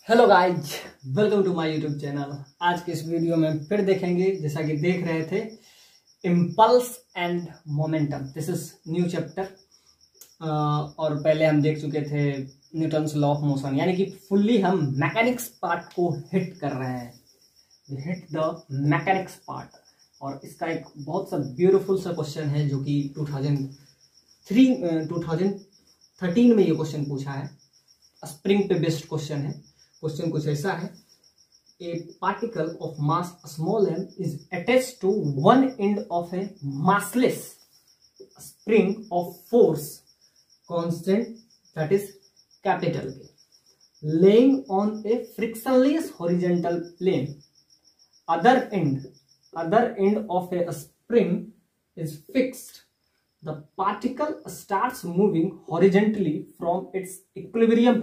Hello guys, welcome to my YouTube channel. आज के इस वीडियो में फिर देखेंगे, जैसा कि देख रहे थे, impulse and momentum. This is new chapter. और पहले हम देख चुके थे न्यूटन्स लॉ ऑफ मोशन, यानी कि फुल्ली हम मैकेनिक्स पार्ट को हिट कर रहे हैं। Hit the mechanics part. और इसका एक बहुत सा ब्यूटीफुल सा क्वेश्चन है जो कि 2013 में ये क्वेश्चन पूछा है। स्प्रिंग पे बेस्ड क्वेश्चन है। क्वेश्चन कुछ ऐसा है, a particle of mass small m is attached to one end of a massless spring of force constant, that is capital K, laying on a frictionless horizontal plane. Other end of a spring is fixed. The particle starts moving horizontally from its equilibrium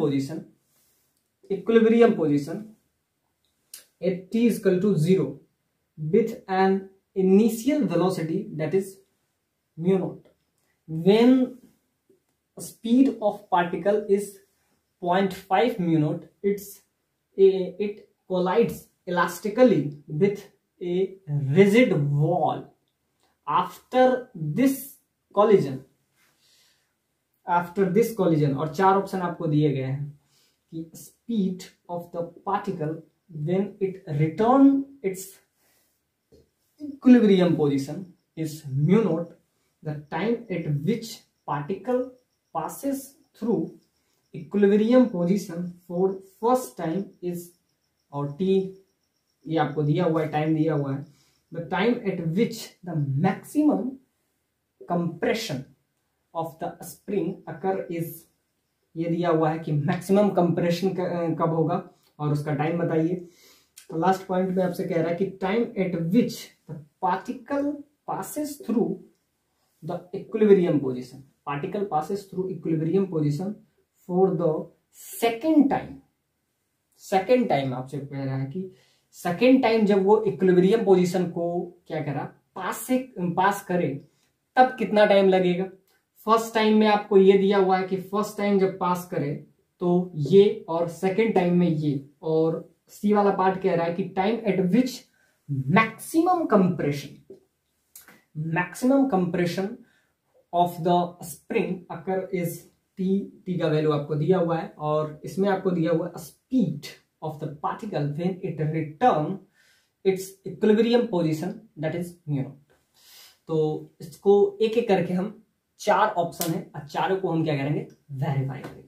position at t is equal to 0 with an initial velocity that is mu naught. When speed of particle is 0.5 mu naught, it collides elastically with a rigid wall. After this collision, और चार option आपको दिए गए हैं कि speed of the particle when it return its equilibrium position is mu naught. The time at which particle passes through equilibrium position for first time is, और t ये आपको दिया हुआ है, टाइम दिया हुआ है। The time at which the maximum compression of the spring occur is, ये दिया हुआ है कि मैक्सिमम कंप्रेशन कब होगा और उसका टाइम बताइए। तो लास्ट पॉइंट में आपसे कह रहा है कि time eight which the particle passes through the equilibrium position. Particle passes through equilibrium position for the second time आपसे कह रहा है कि सेकेंड टाइम जब वो इक्विलिब्रियम पोजीशन को क्या करा, पास करे, तब कितना टाइम लगेगा। फर्स्ट टाइम में आपको ये दिया हुआ है कि फर्स्ट टाइम जब पास करे तो ये, और सेकेंड टाइम में ये, और सी वाला पार्ट कह रहा है कि time eight which maximum compression of the spring occur is T का वैल्यू आपको दिया हुआ है, और इसमें आपको दिया हुआ है speed of the particle when it return it's equilibrium position, that is mu not. तो इसको एक एक करके हम, चार ऑप्शन है, चारों को हम क्या करेंगे, वेरीफाई करेंगे।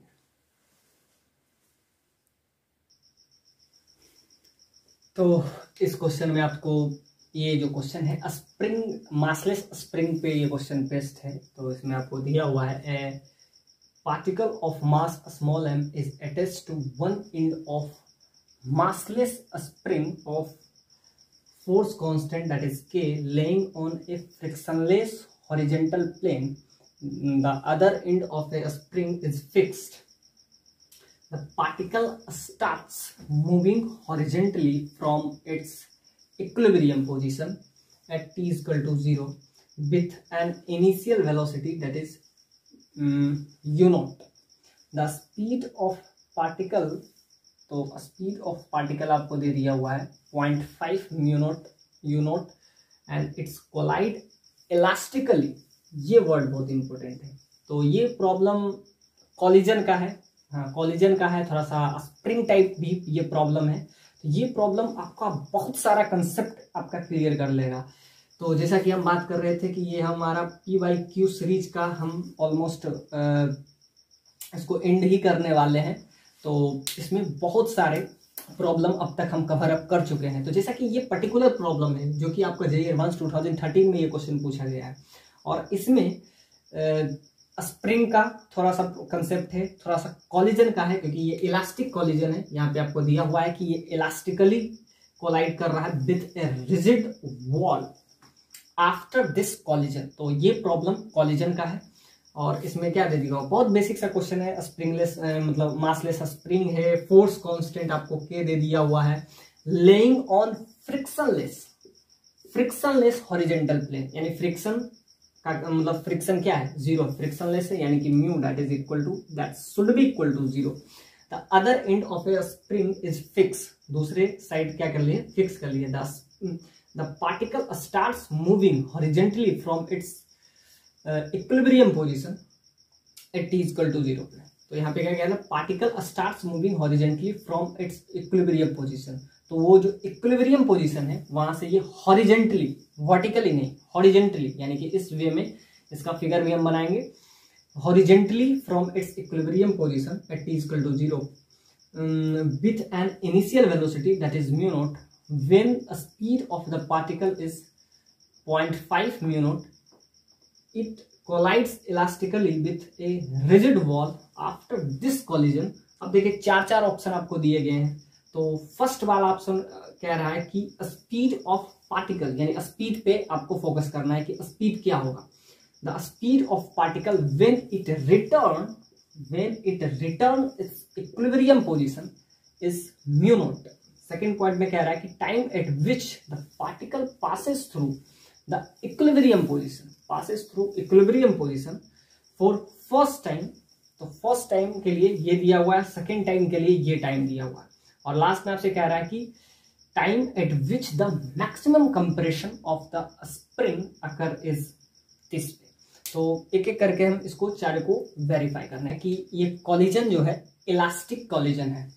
तो इस क्वेश्चन में आपको, ये जो क्वेश्चन है स्प्रिंग, मासलेस स्प्रिंग पे ये क्वेश्चन बेस्ड है। तो इसमें आपको दिया हुआ है a particle of mass small m is attached to one end of massless spring of force constant that is k laying on a frictionless horizontal plane. The other end of a spring is fixed. The particle starts moving horizontally from its equilibrium position at t is equal to 0 with an initial velocity that is u naught. The speed of particle, तो speed of particle आपको दे दिया हुआ है 0.5 mu naught u naught and it's collide elastically. ये word बहुत important है। तो ये प्रॉब्लम कॉलिजन का है, हाँ कॉलिजन का है, थोड़ा सा स्प्रिंग टाइप भी ये प्रॉब्लम है। तो ये प्रॉब्लम आपका बहुत सारा कंसेप्ट आपका क्लियर कर लेगा। तो जैसा कि हम बात कर रहे थे कि ये हमारा PYQ सीरीज का हम ऑलमोस्ट इसको एंड ही करने वाले हैं। तो इसमें बहुत सारे प्रॉब्लम अब तक हम कवर अप कर चुके हैं। तो जैसा कि ये पर्टिकुलर प्रॉब्लम है जो कि आपका JEE एडवांस 2013 में ये क्वेश्चन पूछा गया है, और इसमें स्प्रिंग का थोड़ा सा कंसेप्ट है, थोड़ा सा कॉलिजन का है, क्योंकि ये इलास्टिक कॉलिजन है। यहाँ पे आपको दिया हुआ है कि ये इलास्टिकली कोलाइड कर रहा है with a rigid wall after this collision. तो ये प्रॉब्लम कॉलिजन का है। और इसमें क्या दे दिया, बहुत बेसिक सा क्वेश्चन है। स्प्रिंगलेस मतलब मासलेस स्प्रिंग है, फोर्स कांस्टेंट आपको के दे दिया हुआ है, laying on frictionless horizontal plane, यानी फ्रिक्शन का मतलब फ्रिक्शन क्या है, जीरो, फ्रिक्शनलेस है, यानी कि mu that is equal to, that should be equal to 0। The other end of a spring is fix, दूसरे साइड क्या कर लिए, फिक्स कर लिए। The particle starts moving horizontally from its equilibrium position at t equal to 0 पे। तो यहाँ पे क्या कहना है, particle starts moving horizontally from its equilibrium position. तो वो जो इक्विलिब्रियम पोजीशन है वहां से ये हॉरिजेंटली, वर्टिकली नहीं, हॉरिजेंटली, यानी कि इस वे में इसका फिगर भी हम बनाएंगे। Horizontally from its equilibrium position at t equal to 0 with an initial velocity that is mu naught, when speed of the particle is 0.5 mu naught, it collides elastically with a rigid wall after this collision। अब देखिए चार option आपको दिए गए हैं। तो first वाला option कह रहा है कि स्पीड ऑफ पार्टिकल, यानी स्पीड पे आपको फोकस करना है कि स्पीड क्या होगा। The speed of particle when it return it's equilibrium position is mu not. Second point में कह रहा है कि time eight which the particle passes through the equilibrium position, passes through equilibrium position for first time। तो first time के लिए ये दिया हुआ है, सेकेंड टाइम के लिए ये टाइम दिया हुआ है, और लास्ट में आपसे कह रहा है कि time eight which the maximum compression of the spring occur is this. तो एक एक करके हम इसको चारों को वेरीफाई करना है कि ये कॉलिजन जो है इलास्टिक कॉलिजन है।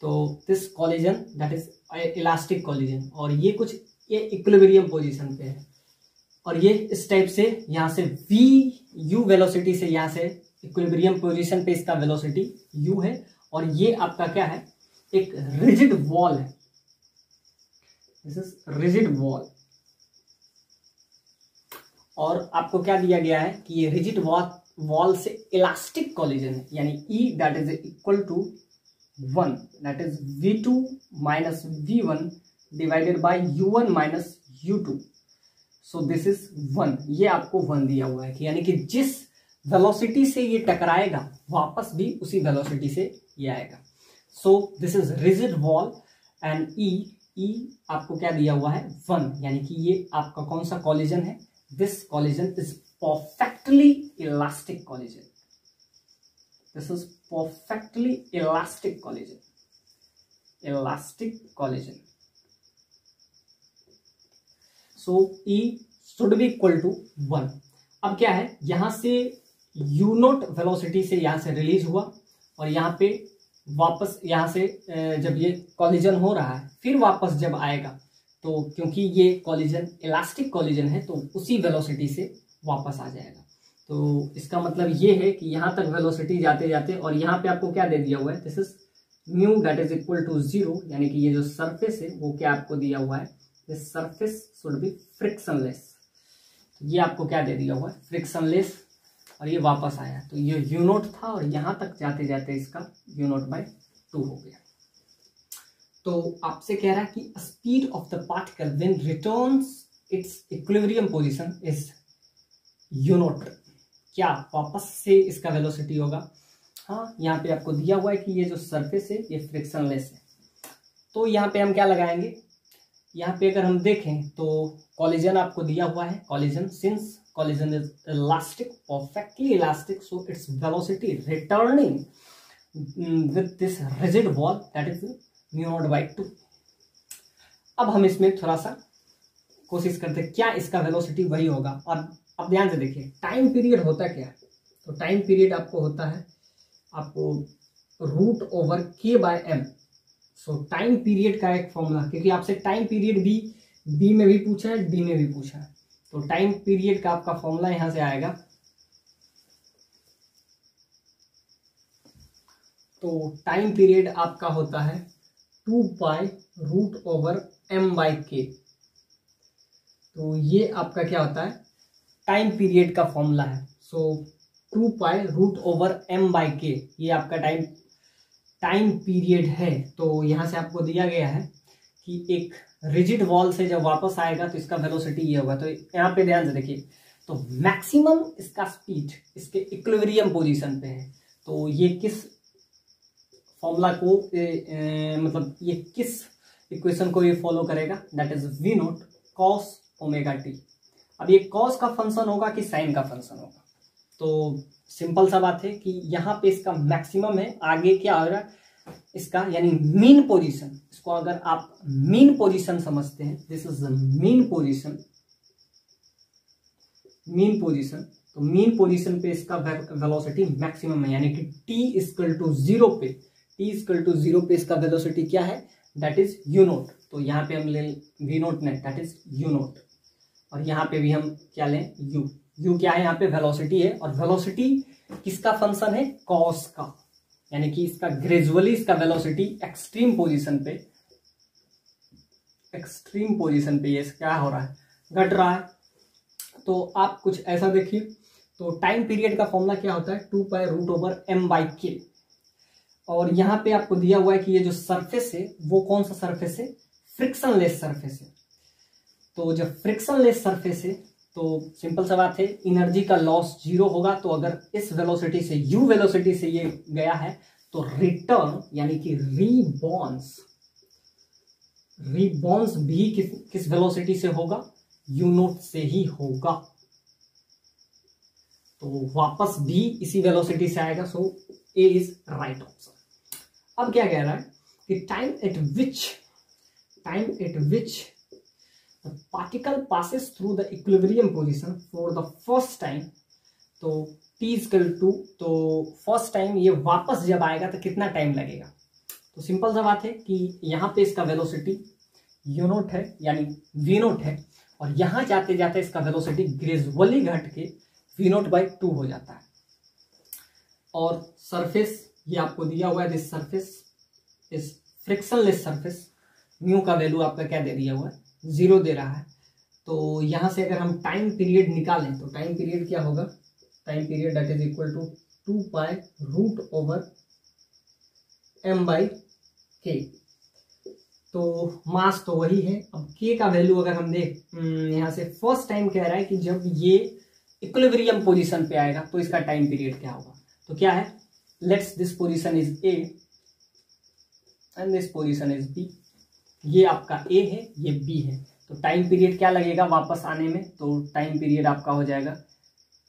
तो this collision that is elastic collision, और ये कुछ ये इक्विलिब्रियम पोजीशन पे है, और ये इस टाइप से यहां से u वेलोसिटी से यहां से इक्विलिब्रियम पोजीशन पे इसका वेलोसिटी u है, और ये आपका क्या है, एक रिजिड वॉल है। दिस इज रिजिड वॉल, और आपको क्या दिया गया है कि ये रिजिड वॉल से इलास्टिक कॉलिजन है, यानी E that is equal to 1, that is v2 minus v1 divided by u1 minus u2। So this is 1, ये आपको 1 दिया हुआ है कि यानी कि जिस वेलोसिटी से ये टकराएगा वापस भी उसी वेलोसिटी से ये आएगा। So this is rigid wall and E आपको क्या दिया हुआ है 1, यानी कि ये आपका कौन सा कॉलिजन है, this collision is perfectly elastic collision. This is perfectly elastic collision, elastic collision. So E should be equal to 1। अब क्या है, यहां से u नोट वेलोसिटी से यहां से रिलीज हुआ, और यहां पे वापस यहां से जब ये कॉलिजन हो रहा है फिर वापस जब आएगा, तो क्योंकि ये कॉलिजन इलास्टिक कॉलिजन है तो उसी वेलोसिटी से वापस आ जाएगा। तो इसका मतलब ये है कि यहां तक वेलोसिटी जाते जाते, और यहाँ पे आपको क्या दे दिया हुआ है, this is mu that is equal to 0, यानी कि ये जो सरफेस है वो क्या आपको दिया हुआ है, this surface should be frictionless. ये आपको क्या दे दिया हुआ है, फ्रिक्शनलेस, और ये वापस आया, तो ये यू नोट था, और यहां तक जाते जाते इसका यू नोट बाय 2 हो गया। तो आपसे कह रहा है कि speed of the particle when returns it's equilibrium position is you note. क्या वापस से इसका वेलोसिटी होगा, हाँ यहाँ पे आपको दिया हुआ है कि ये जो सरफेस है ये फ्रिक्शनलेस है। तो यहाँ पे हम क्या लगाएंगे, यहाँ पे अगर हम देखें तो कॉलिजन आपको दिया हुआ है, collision since collision is elastic, perfectly elastic, so its velocity returning with this rigid wall that is mu naught by 2। अब हम इसमें थोड़ा सा कोशिश करते हैं क्या इसका वेलोसिटी वही होगा। और अब ध्यान से देखिए टाइम पीरियड होता क्या है, तो टाइम पीरियड आपको होता है आपको root over k by m। So time period का एक फॉर्मूला, क्योंकि आपसे टाइम पीरियड भी बी में भी पूछा है, डी में भी पूछा है, तो टाइम पीरियड का आपका फॉर्मूला यहां से आएगा। तो टाइम पीरियड आपका होता है 2 pi root over m by k. तो ये आपका क्या होता है, टाइम पीरियड का फॉर्मूला है। So 2 pi root over m by k, ये आपका टाइम पीरियड है। तो यहां से आपको दिया गया है कि एक रिजिड वॉल से जब वापस आएगा तो इसका वेलोसिटी ये होगा। तो यहाँ पे ध्यान से देखिए, तो मैक्सिमम इसका स्पीड इसके इक्विलिब्रियम पोजीशन पे है। तो ये किस फॉर्मूला को मतलब ये किस इक्वेशन को ये फॉलो करेगा, that is v naught cos omega t. अब ये कॉस का फंक्शन होगा कि साइन का फंक्शन होगा, तो सिंपल सा बात है कि यहाँ पे इसका मैक्सिमम है, आगे क्या हो रहा है इसका यानी मीन पोजीशन, इसको अगर आप मीन पोजीशन समझते हैं, this is the mean position, mean position, तो मीन पोजीशन पे इसका वेलोसिटी मैक्सिमम है, यानी कि t=0 पे, t=0 पे इसका वेलोसिटी क्या है, दैट इज u नोट। तो यहाँ पे हम ले v note net, that is u note, और यहाँ पे भी हम क्या लें, u क्या है, यहाँ पे वेलोसिटी है, और वेलोसिटी किसका फंक्शन है, कॉस का, यानी कि इसका ग्रेजुअली इसका वेलोसिटी एक्सट्रीम पोजीशन पे ये क्या हो रहा है, घट रहा है। तो आप कुछ ऐसा देखिए, तो टाइम पीरियड का फॉर्मूला क्या होता है, 2π√m/k, और यहाँ पे आपको दिया हुआ है कि ये जो सरफेस है वो कौन सा सरफेस है, फ्रिक्शनलेस सरफेस है। तो जब फ्रिक्शनलेस सरफेस है तो सिंपल सा बात है, एनर्जी का लॉस 0 होगा। तो अगर इस वेलोसिटी से u वेलोसिटी से ये गया है तो रिटर्न यानी कि रीबॉन्स भी किस वेलोसिटी से होगा, u नोट से ही होगा, तो वापस भी इसी वेलोसिटी से आएगा। सो ए इज राइट ऑप्शन। अब क्या कह रहा है कि time eight which particle passes through the equilibrium position for the first time, तो t=2, तो फर्स्ट टाइम ये वापस जब आएगा तो कितना टाइम लगेगा। तो सिंपल सा बात है कि यहाँ पे इसका वेलोसिटी u नोट है यानी v नोट है, और यहाँ जाते जाते इसका वेलोसिटी ग्रेजुअली घट के v नोट/2 हो जाता है। और सरफेस ये आपको दिया हुआ है, this surface is frictionless surface, mu का वैल्यू आपका क्या दे दिया हुआ है, 0 दे रहा है। तो यहाँ से अगर हम टाइम पीरियड निकालें तो टाइम पीरियड क्या होगा, time period that is equal to 2π√m/k। तो मास तो वही है। अब k का वैल्यू अगर हम देख, यहाँ से फर्स्ट टाइम कह रहा है कि जब ये इक्विलिब्रियम पोजीशन पे आएगा तो इसका टाइम पीरियड क्या होगा। तो क्या है, let's this position is a and this position is b। ये आपका a है, ये b है, तो टाइम पीरियड क्या लगेगा वापस आने में, तो टाइम पीरियड आपका हो जाएगा,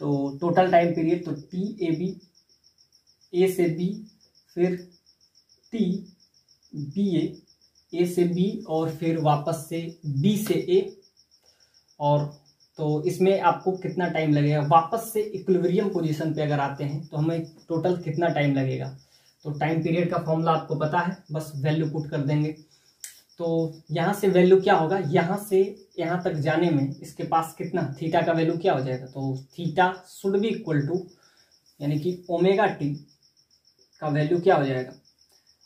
तो टोटल टाइम पीरियड तो t_ab, a से b, फिर t_ba, a से b, और फिर वापस से b से a, और तो इसमें आपको कितना टाइम लगेगा, वापस से इक्विलिब्रियम पोजीशन पे अगर आते हैं तो हमें टोटल कितना टाइम लगेगा। तो टाइम पीरियड का फॉर्मूला आपको पता है, बस वैल्यू पुट कर देंगे। तो यहाँ से वैल्यू क्या होगा, यहाँ से यहाँ तक जाने में इसके पास कितना, थीटा का वैल्यू क्या हो जाएगा, तो theta should be equal to, यानी कि ओमेगा टी का वैल्यू क्या हो जाएगा।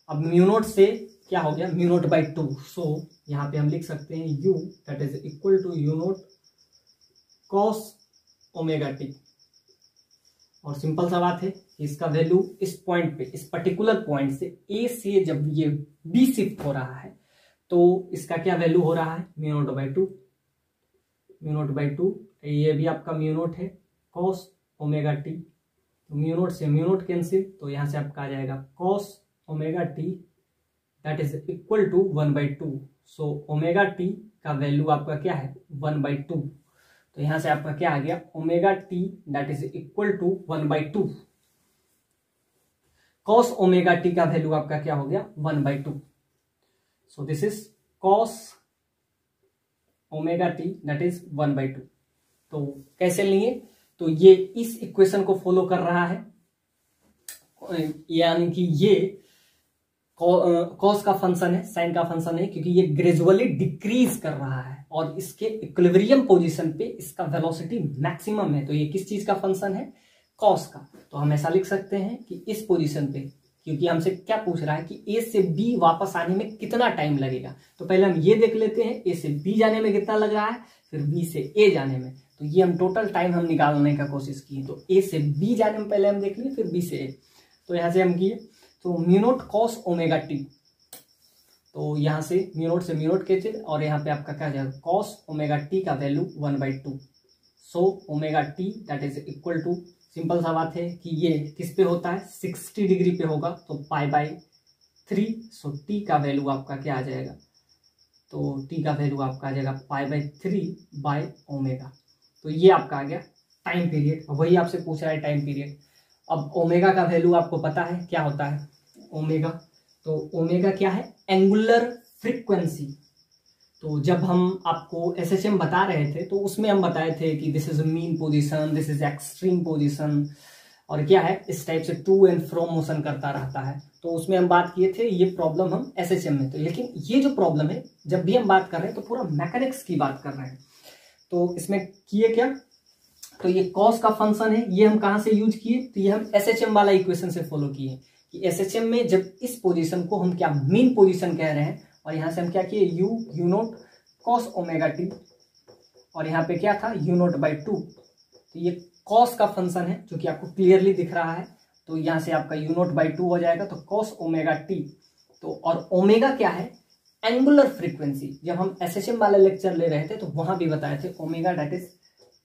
अब म्यू नोट से क्या हो गया, म्यू नोट/2। सो यहाँ पे हम लिख सकते हैं u that is equal to u naught cos omega t. और सिंपल सा बात है कि इसका वैल्यू इस पॉइंट पे, इस पर्टिकुलर पॉइंट से a से जब ये b शिफ्ट हो रहा है तो इसका क्या वैल्यू हो रहा है, म्यू नोट/2। ये भी आपका म्यू नोट है cos ओमेगा टी, तो म्यू नोट से म्यू नोट कैंसिल, तो यहाँ से आपका आ जाएगा cos omega t that is equal to 1/2। So omega t का वैल्यू आपका क्या है, 1/2। तो यहाँ से आपका क्या आ गया, omega t that is equal to 1/2। cos omega t का वैल्यू आपका क्या हो गया, 1/2। So this is cos omega t that is 1/2। तो कैसे लिए, तो ये इस इक्वेशन को फॉलो कर रहा है, यानी कि ये कॉस का फंक्शन है, साइन का फंक्शन है, क्योंकि ये ग्रेजुअली डिक्रीज कर रहा है और इसके इक्विलिब्रियम पोजीशन पे इसका वेलोसिटी मैक्सिमम है। तो ये किस चीज का फंक्शन है, कॉस का। तो हम ऐसा लिख सकते हैं कि इस पोजीशन पे, क्योंकि हमसे क्या पूछ रहा है कि ए से बी वापस आने में कितना टाइम लगेगा, तो पहले हम ये देख लेते हैं ए से बी जाने में कितना लग रहा है, फिर बी से ए जाने में। तो ये हम टोटल टाइम हम निकालने का कोशिश किए, तो ए से बी जाने में पहले हम देख लिए, फिर बी से ए। तो यहाँ से हम किए, तो mu note cos omega t, तो यहाँ से म्यू नोट कैंसिल, और यहाँ पे आपका क्या जाएगा, cos ओमेगा टी का value 1/2। So omega t that is equal to, simple सा बात है कि ये किस पे होता है, 60 डिग्री पे होगा, तो π/3। सो टी का वैल्यू आपका क्या आ जाएगा, तो टी का वैल्यू आपका आ जाएगा π/3/ओमेगा। तो ये आपका आ गया टाइम पीरियड, वही आपसे पूछ रहा है टाइम पीरियड। अब ओमेगा का वैल्यू आपको पता है क्या होता है ओमेगा, तो ओमेगा क्या है? Angular frequency. तो जब हम आपको एसएचएम बता रहे थे तो उसमें हम बताए थे कि this is mean position, this is extreme position, और क्या है, इस टाइप से टू एंड फ्रो मोशन करता रहता है। तो उसमें हम बात किए थे, ये प्रॉब्लम हम एसएचएम में थे। लेकिन ये जो प्रॉब्लम है, जब भी हम बात कर रहे हैं तो पूरा मैकेनिक्स की बात कर रहे हैं। तो इसमें किए क्या, तो ये कॉस का फंक्शन है, ये हम कहां से यूज किए, तो ये हम एसएचएम वाला इक्वेशन से फॉलो किए कि एसएचएम में जब इस पोजीशन को हम क्या मीन पोजीशन कह रहे हैं, और यहां से हम क्या किए, you note cos omega t, और यहाँ पे क्या था, यू नोट बाई टू। तो ये कॉस का फंक्शन है जो कि आपको क्लियरली दिख रहा है। तो यहां से आपका यू नोट बाई टू हो जाएगा, तो कॉस ओमेगा टी। तो और ओमेगा क्या है, एंगुलर फ्रीक्वेंसी। जब हम एसएचएम वाले लेक्चर ले रहे थे तो वहां भी बताए थे omega that is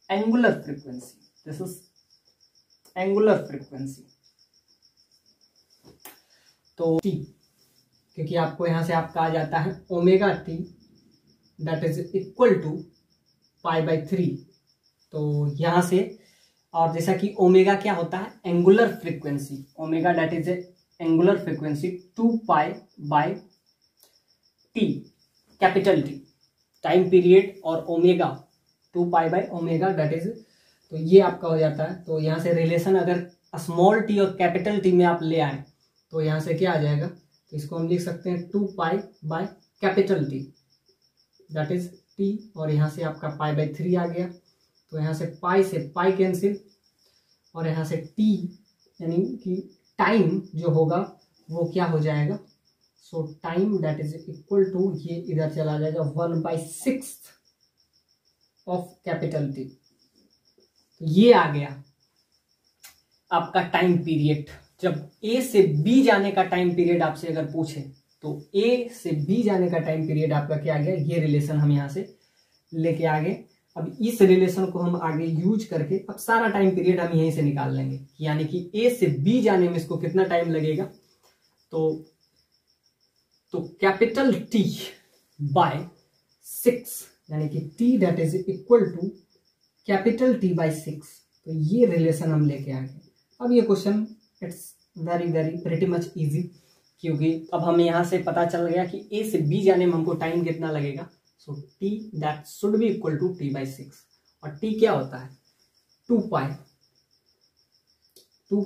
angular frequency, this is angular frequency. तो टी, क्योंकि आपको यहां से आपका आ जाता है omega t that is equal to pi by 3। तो यहां से, और जैसा कि ओमेगा क्या होता है, angular frequency, omega that is angular frequency 2 pi by T, capital T, time period, और omega 2 pi by omega that is, तो ये आपका हो जाता है। तो यहां से रिलेशन अगर स्मॉल टी और कैपिटल टी में आप ले आए तो यहां से क्या आ जाएगा, तो इसको हम लिख सकते हैं 2 pi by capital T that is T, और यहां से आपका पाई बाय 3 आ गया। तो यहां से पाई से पाई कैंसिल, और यहां से टी यानी कि टाइम जो होगा वो क्या हो जाएगा, so time that is equal to, ये इधर चला जाएगा 1/6 ऑफ कैपिटल टी। तो ये आ गया आपका टाइम पीरियड। जब ए से बी जाने का टाइम पीरियड आपसे अगर पूछे तो ए से बी जाने का टाइम पीरियड आपका क्या आ गया, ये रिलेशन हम यहां से लेके आ गए। अब इस रिलेशन को हम आगे यूज करके अब सारा टाइम पीरियड हम यहीं से निकाल लेंगे, यानी कि ए से बी जाने में इसको कितना टाइम लगेगा। तो कैपिटल टी बाय 6 यानी कि t that is equal to capital t by 6। तो ये रिलेशन हम लेके आ गए। अब ये question it's very very pretty much easy, क्योंकि अब हमें यहां से पता चल गया कि ए से बी जाने में हमको टाइम कितना लगेगा। So T that should be equal to T by 6, और टी क्या होता है, 2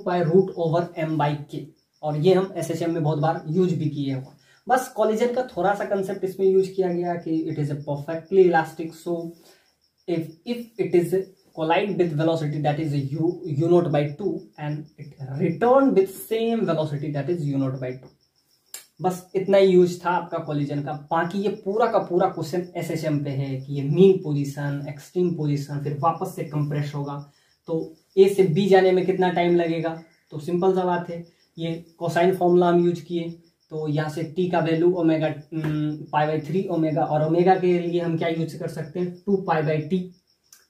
pi root over M by K, और ये हम एसएचएम में बहुत बार यूज भी किए हुआ। बस कॉलिजन का थोड़ा सा कंसेप्ट इसमें यूज किया गया कि it is a perfectly elastic, so if it is collide with velocity that is u naught by 2 and it return with same velocity that is u naught by 2। बस इतना ही use था आपका collision का। बाकी ये पूरा का पूरा क्वेश्चन एसएचएम पे है कि ये मीन पोजीशन, एक्सट्रीम पोजीशन, फिर वापस से कंप्रेस होगा, तो ए से बी जाने में कितना टाइम लगेगा। तो सिंपल सा बात है, ये कोसाइन फॉर्मूला हम यूज किए। तो यहाँ से टी का value omega pi by 3 omega, और ओमेगा के लिए हम क्या यूज कर सकते हैं, 2 पाई बाई टी।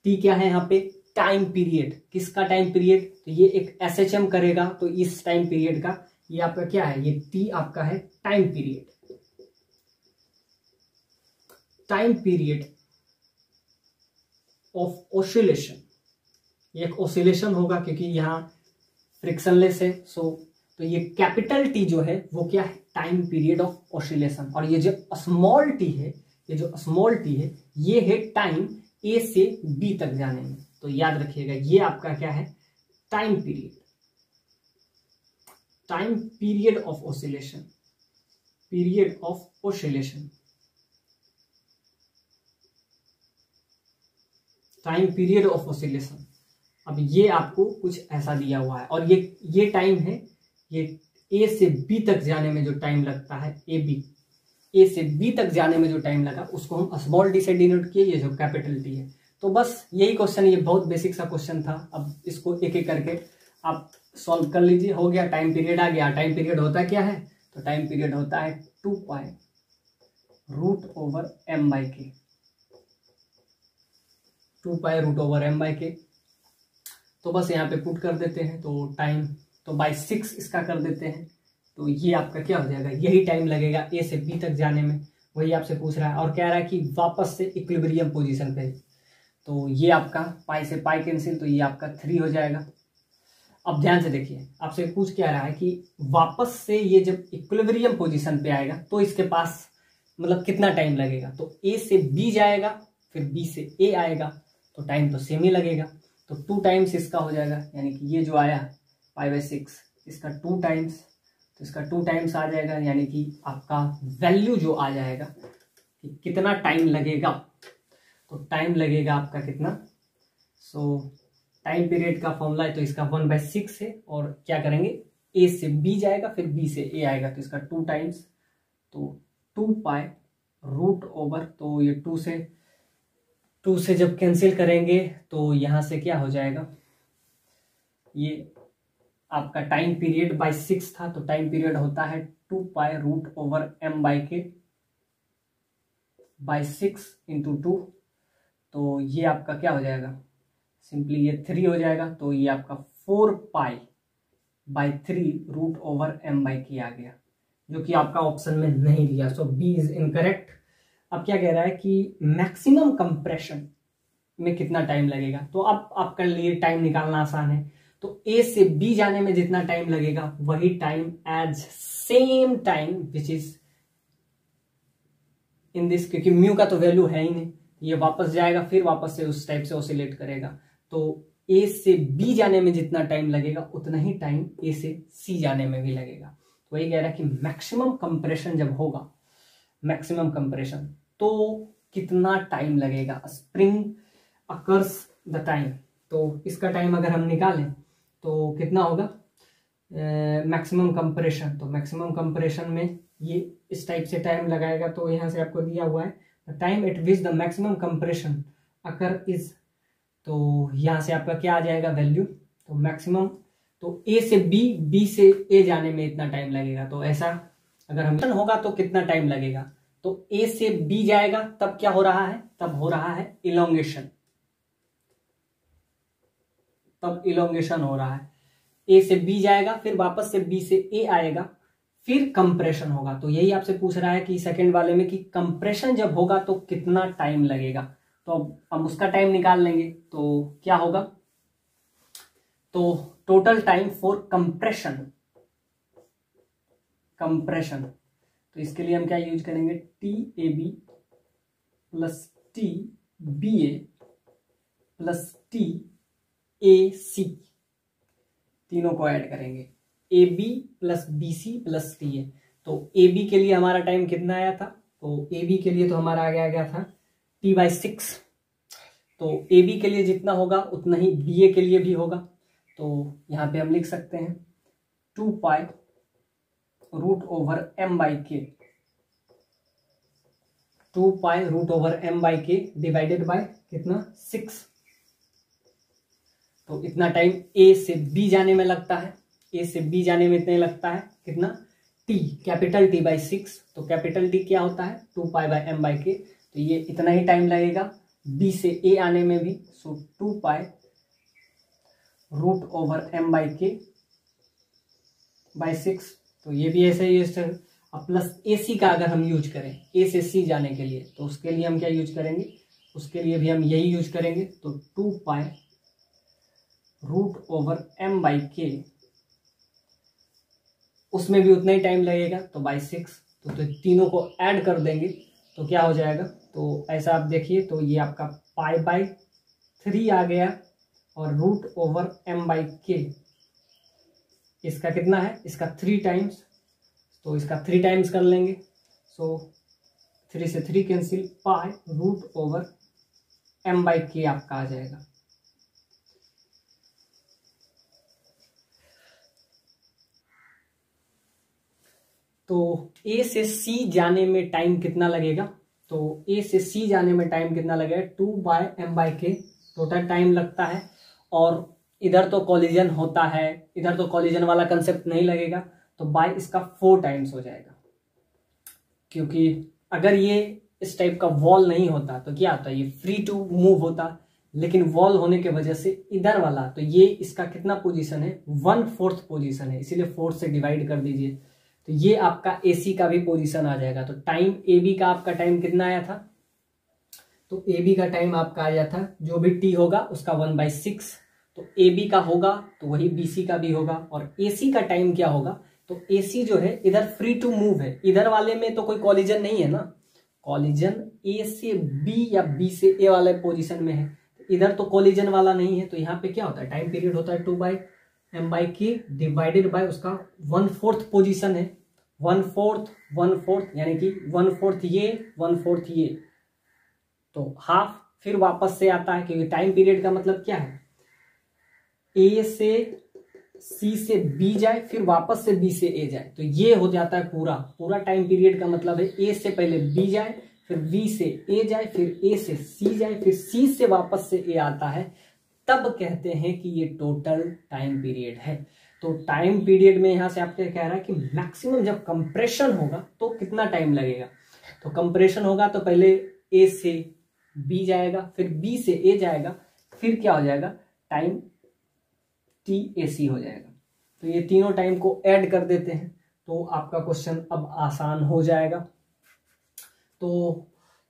टी क्या है यहाँ पे, टाइम पीरियड। किसका टाइम पीरियड, तो ये एक एसएचएम करेगा, तो इस टाइम पीरियड का ये आपका क्या है, ये टी आपका है time period, time period of oscillation. ये एक ऑसिलेशन होगा क्योंकि यहाँ फ्रिक्शनलेस है, सो तो ये कैपिटल टी जो है वो क्या है, टाइम पीरियड ऑफ ऑसिलेशन। और ये जो स्मॉल टी है, ये जो स्मॉल टी है ये है टाइम ए से बी तक जाने में। तो याद रखिएगा ये आपका क्या है, time period, time period of oscillation, period of oscillation, time period of oscillation. अब ये आपको कुछ ऐसा दिया हुआ है, और ये टाइम है, ये ए से बी तक जाने में जो टाइम लगता है, ए से बी तक जाने में जो टाइम लगा उसको हम स्मॉल डी से डिनोट किए, ये जो कैपिटल टी है। तो बस यही क्वेश्चन, ये बहुत बेसिक सा क्वेश्चन था। अब इसको एक एक करके आप सॉल्व कर लीजिए। हो गया, टाइम पीरियड आ गया। टाइम पीरियड होता क्या है, तो टाइम पीरियड होता है 2 pi root over M by k, 2 pi root over M by k. तो बस यहाँ पे पुट कर देते हैं, तो टाइम तो बाई 6 इसका कर देते हैं, तो ये आपका क्या हो जाएगा, यही टाइम लगेगा ए से बी तक जाने में। वही आपसे पूछ रहा है और कह रहा है कि वापस से इक्विलिब्रियम पोजीशन पे। तो ये आपका पाई से पाई कैंसिल, तो ये आपका 3 हो जाएगा। अब ध्यान से देखिए, आपसे पूछ क्या रहा है कि वापस से ये जब इक्विलिब्रियम पोजीशन पे आएगा तो इसके पास मतलब कितना टाइम लगेगा। तो ए से बी जाएगा, फिर बी से ए आएगा, तो टाइम तो सेम ही लगेगा। तो 2 टाइम्स इसका हो जाएगा, यानी कि ये जो आया π/6 इसका 2 टाइम्स, तो इसका 2 टाइम्स आ जाएगा, यानी कि आपका वैल्यू जो आ जाएगा कि कितना टाइम लगेगा। तो टाइम लगेगा आपका कितना, टाइम पीरियड का फॉर्मूला है तो इसका 1/6 है, और क्या करेंगे ए से बी जाएगा, फिर बी से ए आएगा, तो इसका 2 टाइम्स, तो 2π√, तो ये 2 से जब कैंसिल करेंगे तो यहां से क्या हो जाएगा, ये आपका टाइम पीरियड बाय 6 था, तो टाइम पीरियड होता है 2π√m/6 × 2, तो ये आपका क्या हो जाएगा, सिंपली ये 3 हो जाएगा, तो ये आपका 4π/3√m/k आ गया, जो कि आपका ऑप्शन में नहीं दिया, सो बी इज इनकरेक्ट। अब क्या कह रहा है कि मैक्सिमम कंप्रेशन में कितना टाइम लगेगा, तो अब आपके लिए टाइम निकालना आसान है। तो ए से बी जाने में जितना टाइम लगेगा वही time as same time which is in this, क्योंकि म्यू का तो वैल्यू है ही नहीं, ये वापस जाएगा, फिर वापस से उस टाइप से ऑसिलेट करेगा। तो ए से बी जाने में जितना टाइम लगेगा उतना ही टाइम ए से सी जाने में भी लगेगा। तो वही कह रहा है कि मैक्सिमम कंप्रेशन जब होगा, मैक्सिमम कंप्रेशन, तो कितना टाइम लगेगा, स्प्रिंग अकर्स द टाइम। तो इसका टाइम अगर हम निकालें तो कितना होगा, मैक्सिमम कंप्रेशन, तो मैक्सिमम कंप्रेशन में ये इस टाइप से टाइम लगाएगा, तो यहां से आपको दिया हुआ है time eight which the maximum compression occur is, तो यहां से आपका क्या आ जाएगा वैल्यू, तो मैक्सिमम, तो ए से बी, बी से ए जाने में इतना टाइम लगेगा। तो ऐसा अगर हम होगा तो कितना टाइम लगेगा, तो ए से बी जाएगा तब क्या हो रहा है, तब हो रहा है इलोंगेशन, तब इलोंगेशन हो रहा है। ए से बी जाएगा, फिर वापस से बी से ए आएगा, फिर कंप्रेशन होगा। तो यही आपसे पूछ रहा है कि सेकंड वाले में कि कंप्रेशन जब होगा तो कितना टाइम लगेगा। तो अब हम उसका टाइम निकाल लेंगे, तो क्या होगा, तो टोटल टाइम फॉर कंप्रेशन, तो इसके लिए हम क्या यूज करेंगे, TAB plus TBA plus TAC, तीनों को ऐड करेंगे, AB plus BC plus TA। तो AB के लिए हमारा टाइम कितना आया था, तो AB के लिए तो हमारा आ गया था T/6, तो AB के लिए जितना होगा उतना ही BA के लिए भी होगा। तो यहां पे हम लिख सकते हैं 2π√m/k, 2π√m/k डिवाइडेड बाय कितना 6। तो इतना टाइम ए से बी जाने में लगता है, ए से बी जाने में इतने लगता है कितना, T, कैपिटल T/6, तो कैपिटल T क्या होता है 2π/m/k, तो ये इतना ही टाइम लगेगा बी से ए आने में भी। सो 2π√m/k/6, तो ये भी ऐसे ही है। अब प्लस AC का अगर हम यूज करें ए से सी जाने के लिए, तो उसके लिए हम क्या यूज करेंगे, उसके लिए भी हम यही यूज करेंगे। तो 2π√m/k, उसमें भी उतना ही टाइम लगेगा, तो बाई 6, तो तीनों को ऐड कर देंगे तो क्या हो जाएगा, तो ऐसा आप देखिए, तो ये आपका π/3 आ गया, और √m/k इसका कितना है, इसका 3 टाइम्स, तो इसका 3 टाइम्स कर लेंगे। सो 3 से 3 कैंसिल, π√m/k आपका आ जाएगा। तो ए से सी जाने में टाइम कितना लगेगा, तो ए से सी जाने में टाइम कितना लगेगा, 2/m/k टोटल टाइम लगता है। और इधर तो कॉलिजन होता है, इधर तो कॉलिजन वाला कंसेप्ट नहीं लगेगा, तो बाय इसका 4 टाइम्स हो जाएगा। क्योंकि अगर ये इस टाइप का वॉल नहीं होता तो क्या होता, ये फ्री टू मूव होता, लेकिन वॉल होने के वजह से इधर वाला, तो ये इसका कितना पोजीशन है, 1/4 पोजीशन है, इसीलिए 4 से डिवाइड कर दीजिए, तो ये आपका AC का भी पोजीशन आ जाएगा। तो टाइम AB का आपका टाइम कितना आया था, तो AB का टाइम आपका आया था, जो भी T होगा उसका 1/6, तो ए बी का होगा तो वही बी सी का भी होगा। और ए सी का टाइम क्या होगा, तो ए सी जो है इधर फ्री टू मूव है, इधर वाले में तो कोई कॉलिजन नहीं है ना, कॉलिजन ए से बी या बी से ए वाले पोजीशन में है, इधर तो कॉलिजन वाला नहीं है। तो यहाँ पे क्या होता है, टाइम पीरियड होता है 2/m/k डिवाइडेड बाय उसका 1/4 पोजीशन है, 1/4 यानी कि 1/4 ये 1/4 ये, तो हाफ फिर वापस से आता है, क्योंकि टाइम पीरियड का मतलब क्या है, ए से सी से बी जाए फिर वापस से बी से ए जाए, तो ये हो जाता है पूरा टाइम पीरियड का मतलब है ए से पहले बी जाए फिर बी से ए जाए फिर ए से सी जाए फिर सी से वापस से ए आता है, तब कहते हैं कि ये टोटल टाइम पीरियड है। तो टाइम पीरियड में यहां से आपको कह रहा है कि मैक्सिमम जब कंप्रेशन होगा तो कितना टाइम लगेगा, तो कंप्रेशन होगा तो पहले ए से बी जाएगा फिर बी से ए जाएगा, फिर क्या हो जाएगा, टाइम टी ए सी हो जाएगा। तो ये तीनों टाइम को ऐड कर देते हैं तो आपका क्वेश्चन अब आसान हो जाएगा। तो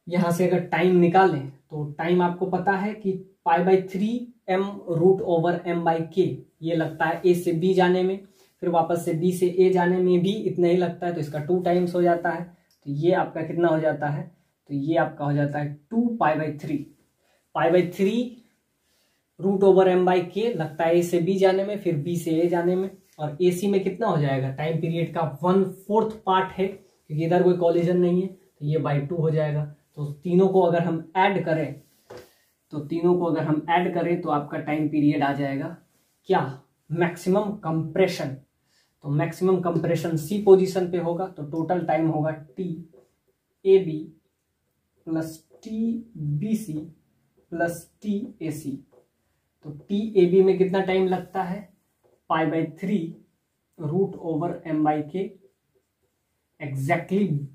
यहां से अगर टाइम निकालें तो टाइम आपको पता है कि π/3m√m/k ये लगता है ए से बी जाने में, फिर वापस से बी से ए जाने में भी इतना ही लगता है, तो इसका 2 टाइम्स हो जाता है। तो ये आपका कितना हो जाता है, तो ये आपका हो जाता है 2π/3 π/3√m/k लगता है ए से बी जाने में फिर बी से ए जाने में, और ए सी में कितना हो जाएगा, टाइम पीरियड का 1/4 पार्ट है क्योंकि इधर कोई कॉलिजन नहीं है, तो ये बाई 2 हो जाएगा। तो तीनों को अगर हम ऐड करें तो आपका टाइम पीरियड आ जाएगा क्या, मैक्सिमम कंप्रेशन। तो मैक्सिमम कंप्रेशन सी पोजीशन पे होगा तो टोटल टाइम होगा T A B plus T B C plus T A C. तो टी ए बी में कितना टाइम लगता है, π/3√m/k एग्जैक्टली,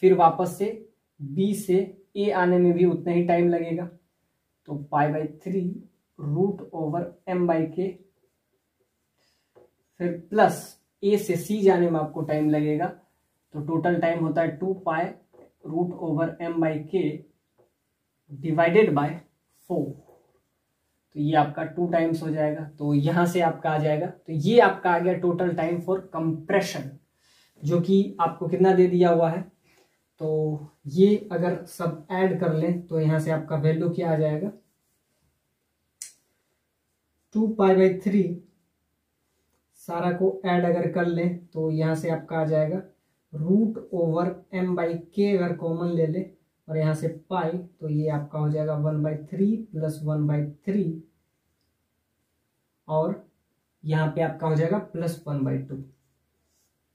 फिर वापस से बी से ए आने में भी उतना ही टाइम लगेगा, तो π/3√m/k फिर प्लस ए से सी जाने में आपको टाइम लगेगा, तो टोटल टाइम होता है 2π√m/k डिवाइडेड बाय 4, तो ये आपका 2 टाइम्स हो जाएगा। तो यहां से आपका आ जाएगा, तो ये आपका आ गया टोटल टाइम फॉर कंप्रेशन, जो कि आपको कितना दे दिया हुआ है। तो ये अगर सब ऐड कर लें तो यहां से आपका वैल्यू क्या आ जाएगा, 2π/3 सारा को ऐड अगर कर लें तो यहां से आपका आ जाएगा √m/k अगर कॉमन ले ले और यहां से पाई, तो ये आपका हो जाएगा 1/3 प्लस 1/3 और यहां पे आपका हो जाएगा प्लस 1/2।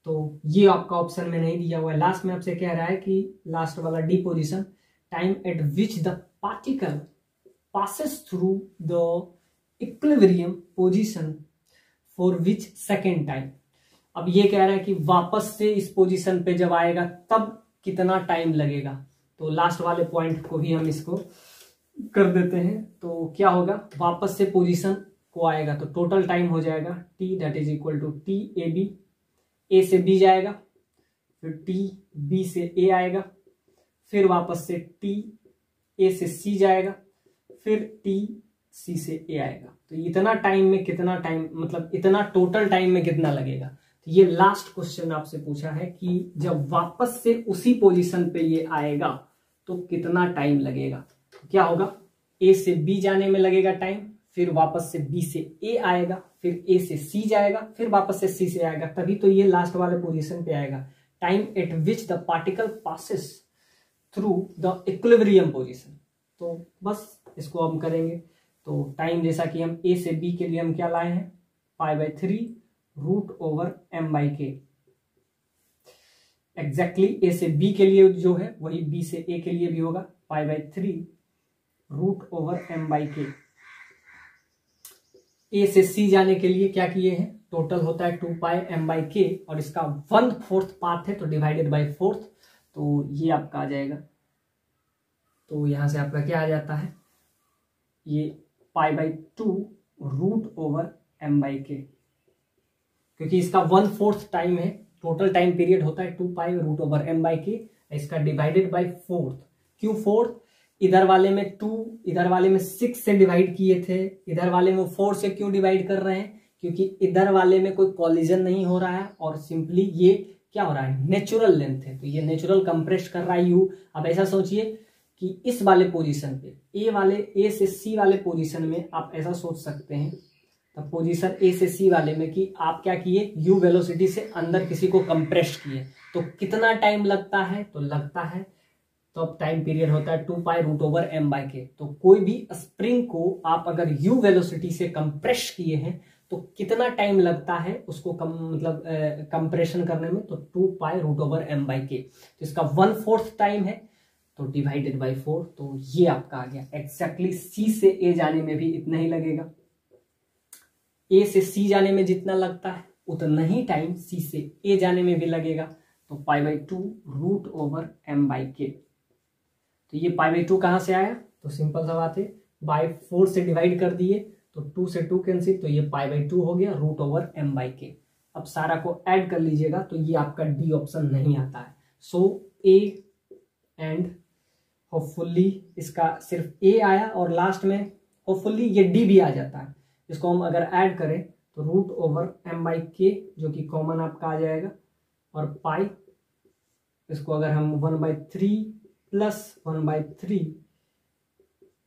तो ये आपका ऑप्शन में नहीं दिया हुआ है। लास्ट में आपसे कह रहा है कि लास्ट वाला D position, time eight which the particle passes through the equilibrium position for which second time. अब ये कह रहा है कि वापस से इस पोजीशन पे जब आएगा तब कितना टाइम लगेगा। तो लास्ट वाले पॉइंट को भी हम इसको कर देते हैं। तो क्या होगा, वापस से पोजीशन को आएगा तो टोटल टाइम हो जाएगा T that is equal to T A B, A से बी जाएगा फिर टी बी से ए आएगा, फिर वापस से टी ए से सी जाएगा, फिर टी सी से ए आएगा। तो इतना टाइम में कितना टाइम, मतलब इतना टोटल टाइम में कितना लगेगा। तो ये लास्ट क्वेश्चन आपसे पूछा है कि जब वापस से उसी पोजीशन पे ये आएगा तो कितना टाइम लगेगा। तो क्या होगा, ए से बी जाने में लगेगा टाइम, फिर वापस से बी से ए आएगा, फिर ए से सी जाएगा, फिर वापस से सी से आएगा, तभी तो ये लास्ट वाले पोजीशन पे आएगा। Time eight which the particle passes through the equilibrium position. तो बस इसको हम करेंगे। तो टाइम जैसा कि हम ए से बी के लिए हम क्या लाए हैं, π/3√m/k। एग्जैक्टली ए से बी के लिए जो है वही बी से ए के लिए भी होगा, π/3√m/k। ए से सी जाने के लिए क्या किए हैं, टोटल होता है 2πm/k और इसका 1/4 पार्ट है तो डिवाइडेड बाय 4, तो ये आपका आ जाएगा। तो यहां से आपका क्या आ जाता है, ये π/2√m/k, क्योंकि इसका 1/4 टाइम है, टोटल टाइम पीरियड होता है 2π√m/k, इसका डिवाइडेड बाय 4। क्यों 4, इधर वाले में 2, इधर वाले में 6 से डिवाइड किए थे, इधर वाले में 4 से क्यों डिवाइड कर रहे हैं? क्योंकि इधर वाले में कोई कॉलिजन नहीं हो रहा है और सिंपली ये क्या हो रहा है, नेचुरल लेंथ है, तो ये नेचुरल कंप्रेस कर रहा है यू। अब ऐसा सोचिए कि इस वाले पोजीशन पे ए से सी वाले पोजीशन में आप ऐसा सोच सकते हैं, तो पोजीशन ए से सी वाले में कि आप क्या किए, यू वेलोसिटी से अंदर किसी को कंप्रेस किए, तो कितना टाइम लगता है? तो लगता है, तो अब टाइम पीरियड होता है 2π√m/k। तो कोई भी स्प्रिंग को आप अगर यू वेलोसिटी से कंप्रेस किए हैं तो कितना टाइम लगता है उसको कंप्रेशन करने में? तो 2π√m/k, तो इसका 1/4 टाइम है, तो डिवाइडेड बाय 4, तो ये आपका आ गया एग्जैक्टली। सी से ए जाने में भी इतना ही लगेगा, ए से सी जाने में जितना लगता है उतना ही टाइम सी से ए जाने में भी लगेगा, तो π/2√m/k। तो ये π/2 कहां से आया? तो सिंपल सा बात है, बाय 4 से डिवाइड कर दिए तो 2 से 2 कैंसिल, तो ये π/2 हो गया √m/k। अब सारा को ऐड कर लीजिएगा तो ये आपका डी ऑप्शन नहीं आता है। सो ए एंड होपफुली इसका सिर्फ ए आया और लास्ट में होपफुली ये डी भी आ जाता है। इसको हम अगर ऐड करें तो √m/k जो कि कॉमन आपका आ जाएगा, और पाई इसको अगर हम 1/3 प्लस 1/3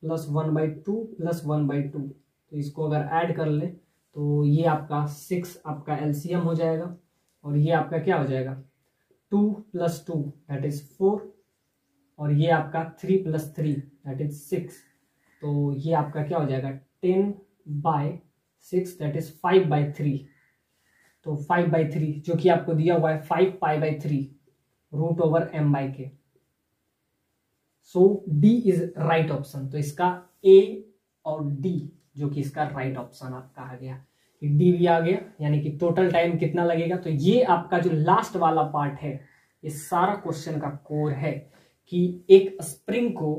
प्लस 1/2 प्लस 1/2, तो इसको अगर ऐड कर ले तो ये आपका 6 आपका एलसीएम हो जाएगा, और ये आपका क्या हो जाएगा 2 + 2 दैट इज 4, और ये आपका 3 + 3 दैट इज 6, तो ये आपका क्या हो जाएगा 10/6 दैट इज 5/3। तो 5/3 जो कि आपको दिया हुआ है 5π/3 √m/k। So D is right option. तो इसका ए और डी जो कि इसका राइट ऑप्शन आपका आ गया, डी भी आ गया, यानी कि टोटल टाइम कितना लगेगा। तो ये आपका जो लास्ट वाला पार्ट है ये सारा क्वेश्चन का कोर है कि एक स्प्रिंग को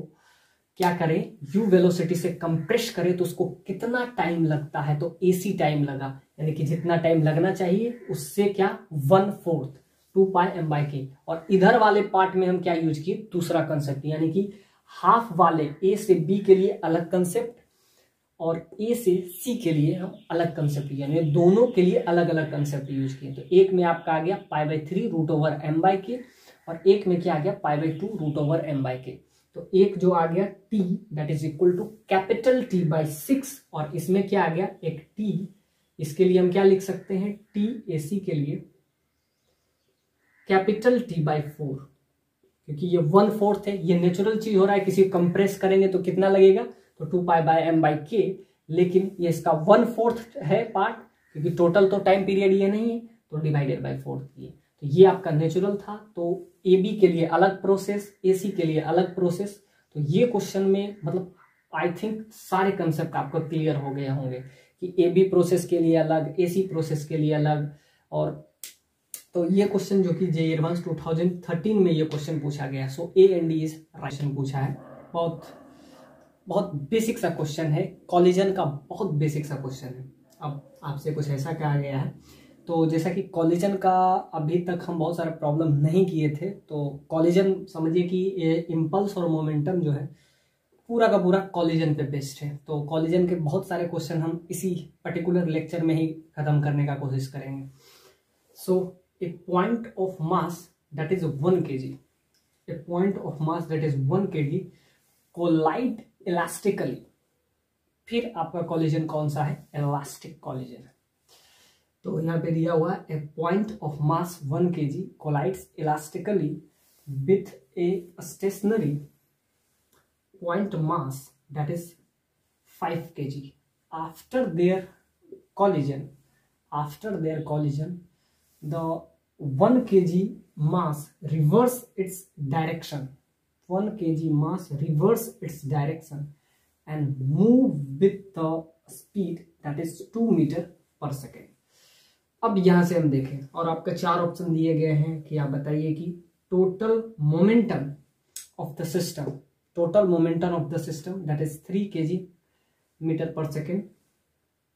क्या करें, यू वेलोसिटी से कंप्रेस करें तो उसको कितना टाइम लगता है। तो एसी टाइम लगा, यानी कि जितना टाइम लगना चाहिए उससे क्या 1/4 2πm/k। और इधर वाले पार्ट में हम क्या यूज किए, दूसरा कंसेप्ट, यानी कि हाफ वाले ए से बी के लिए अलग कंसेप्ट और ए से सी के लिए हम अलग कंसेप्ट, यानी दोनों के लिए अलग अलग कंसेप्ट यूज किए। तो एक में आपका आ गया π/3 √m/k और एक में क्या आ गया π/2 √m/k। तो एक जो आ गया t that is equal to T/6, और इसमें क्या आ गया एक t, इसके लिए हम क्या लिख सकते हैं t AC के लिए T/4, क्योंकि ये 1/4 है, ये नेचुरल चीज हो रहा है, किसी कंप्रेस करेंगे तो कितना लगेगा तो 2π/m/k, लेकिन ये इसका 1/4 है पार्ट, क्योंकि टोटल तो टाइम पीरियड ये नहीं है, तो डिवाइडेड बाय 4 किए। तो ये आपका नेचुरल था, तो AB के लिए अलग प्रोसेस, AC के लिए अलग प्रोसेस। तो ये क्वेश्चन में मतलब आई थिंक सारे कंसेप्ट आपको क्लियर हो गए होंगे कि AB प्रोसेस के लिए अलग, AC प्रोसेस के लिए अलग। और तो ये क्वेश्चन जो कि JEE एडवांस 2013 में ये क्वेश्चन पूछा गया, सो A and D is right पूछा है। बहुत बेसिक सा क्वेश्चन है, कॉलिजन का बहुत बेसिक सा क्वेश्चन है। अब आपसे कुछ ऐसा कहा गया है, तो जैसा कि कॉलिजन का अभी तक हम बहुत सारे प्रॉब्लम नहीं किए थे, तो कॉलिजन समझिए कि इम्पल्स और मोमेंटम जो है पूरा का पूरा कॉलिजन पे बेस्ड है। तो कॉलिजन के बहुत सारे क्वेश्चन हम इसी पर्टिकुलर लेक्चर में ही खत्म करने का कोशिश करेंगे। So a point of mass that is 1 kg, a point of mass that is 1 kg collide elastically. फिर आपका कॉलिजन कौन सा है, इलास्टिक कॉलिजन। तो यहाँ पे दिया हुआ है a point of mass 1 kg collides elastically with a stationary point mass that is 5 kg. After their collision, the 1 kg mass reverse its direction. 1 kg mass reverse its direction and move with the speed that is 2 meter per second. अब यहां से हम देखें, और आपका 4 option दिए गए हैं कि आप बताइए कि total momentum of the system, total momentum of the system that is 3 kg meter per second,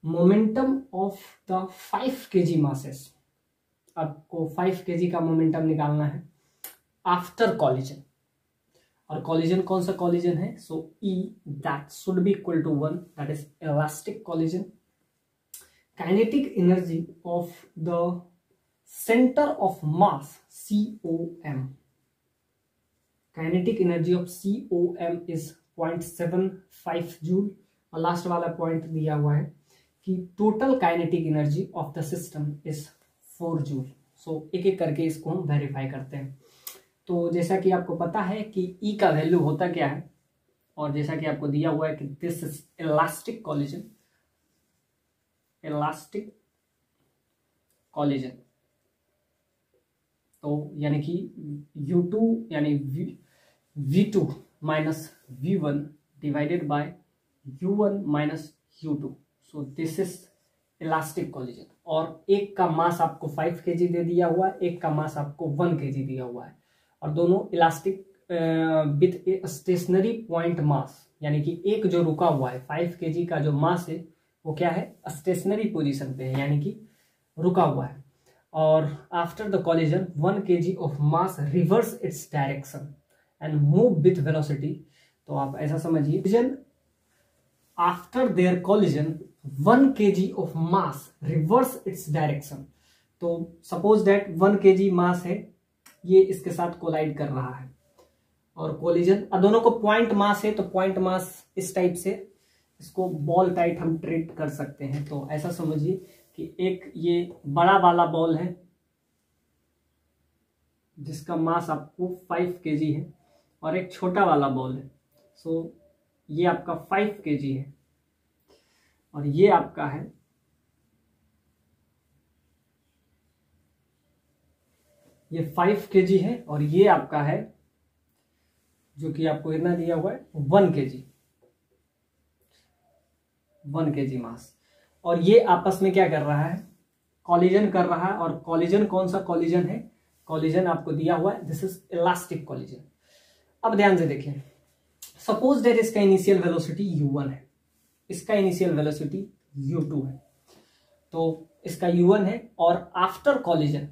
momentum of the 5 kg masses, आपको 5 kg का मोमेंटम निकालना है आफ्टर कॉलिजन। और कॉलिजन कौन सा कॉलिजन है? So E that should be equal to 1, that is elastic collision. Kinetic energy of the centre of mass COM, kinetic energy of COM is 0.75 joule. और last वाला point दिया हुआ है कि total kinetic energy of the system is 4 joule. So एक एक करके इसको हम वेरीफाई करते हैं। तो जैसा कि आपको पता है कि E का वैल्यू होता क्या है, और जैसा कि आपको दिया हुआ है कि this is elastic collision, elastic collision, तो यानी कि U2 यानी V2 minus V1 divided by U1 minus U2। So this is elastic collision. और एक का मास आपको 5 kg दे दिया हुआ है, एक का मास आपको 1 kg दिया हुआ है, और दोनों elastic with a stationary point mass, यानी कि एक जो रुका हुआ है 5 kg का जो मास है वो क्या है? स्टेशनरी पोजीशन पे है, यानी कि रुका हुआ है। और after the collision 1 kg of mass reverse its direction and move with velocity. तो आप ऐसा समझिए, after their collision 1 kg of mass reverse its direction. तो सपोज दैट 1 kg मास है, ये इसके साथ कोलाइड कर रहा है, और कोलिजन, दोनों को पॉइंट मास है, तो पॉइंट मास इस टाइप से इसको बॉल टाइप हम ट्रीट कर सकते हैं। तो ऐसा समझिए कि एक ये बड़ा वाला बॉल है जिसका मास आपको 5 kg है, और एक छोटा वाला बॉल है, सो ये आपका 5 kg है, और ये आपका है ये 5 kg है, और ये आपका है जो कि आपको इतना दिया हुआ है 1 kg, 1 kg मास। और ये आपस में क्या कर रहा है? कॉलिजन कर रहा है। और कॉलिजन कौन सा कॉलिजन है? कॉलिजन आपको दिया हुआ है, दिस इज इलास्टिक कॉलिजन। अब ध्यान से देखिए, सपोज दैट इसका इनिशियल वेलोसिटी U1 है, इसका इनिशियल वेलोसिटी U2 है, तो इसका U1 है, और आफ्टर कॉलिजन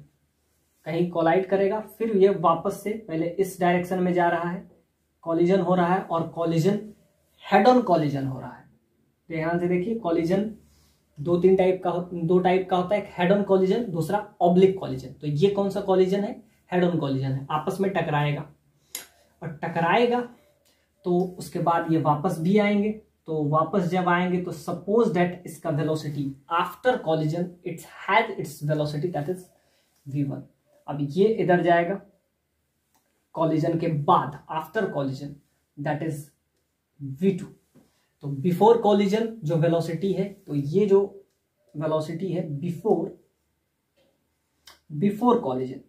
कहीं कोलाइड करेगा, फिर ये वापस से पहले इस डायरेक्शन में जा रहा है, कॉलिजन हो रहा है, और कॉलिजन हेड ऑन कॉलिजन हो रहा है। ध्यान से देखिए, कॉलिजन दो टाइप का होता है, एक हेड ऑन कॉलिजन, दूसरा ऑब्लिक कॉलिजन। तो ये कौन सा कॉलिजन है? हेड ऑन कॉलिजन है। आपस में टकराएगा, और टकराएगा तो उसके बाद ये वापस भी आएंगे। तो वापस जब आएंगे तो सपोज दैट इसका velocity after collision it's had its velocity that is V1। अब ये इधर जाएगा कॉलिजन के बाद, after collision, that is V2। तो बिफोर कॉलिजन जो वेलोसिटी है, तो ये जो वेलोसिटी है बिफोर कॉलिजन,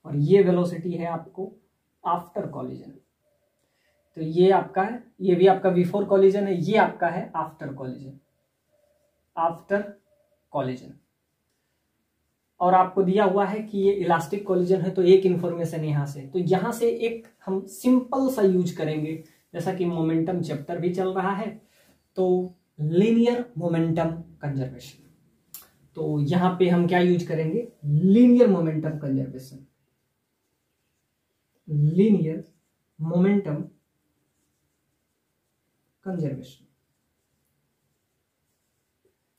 और ये वेलोसिटी है आपको आफ्टर कॉलिजन। तो ये आपका है, ये भी आपका बिफोर कॉलिजन है, ये आपका है आफ्टर कॉलिजन, आफ्टर कॉलिजन। और आपको दिया हुआ है कि ये इलास्टिक कॉलिजन है, तो एक इंफॉर्मेशन यहां से, तो यहां से एक हम सिंपल सा यूज करेंगे, जैसा कि मोमेंटम चैप्टर भी चल रहा है, तो लीनियर मोमेंटम कंजर्वेशन। तो यहां पे हम क्या यूज करेंगे? Linear momentum conservation, linear momentum conservation.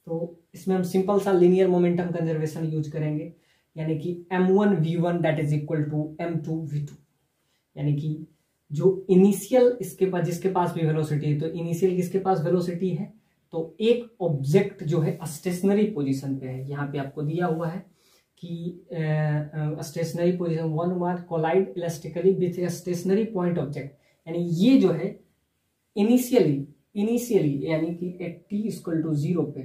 तो इसमें हम सिंपल सा लीनियर मोमेंटम कंजर्वेशन यूज करेंगे, यानी कि m1 v1 that is equal to m2 v2, यानी कि जो इनिशियल इसके पास, जिसके पास भी वेलोसिटी है, तो इनिशियल किसके पास वेलोसिटी है? तो एक ऑब्जेक्ट जो है स्टेशनरी पोजीशन पे है, यहाँ पे आपको दिया हुआ है कि स्टेशनरी पोजीशन 1 मार collide elastically with a stationary point object, यानी ये जो है इनिशियली यानी कि एट t इक्वल टू 0 पे,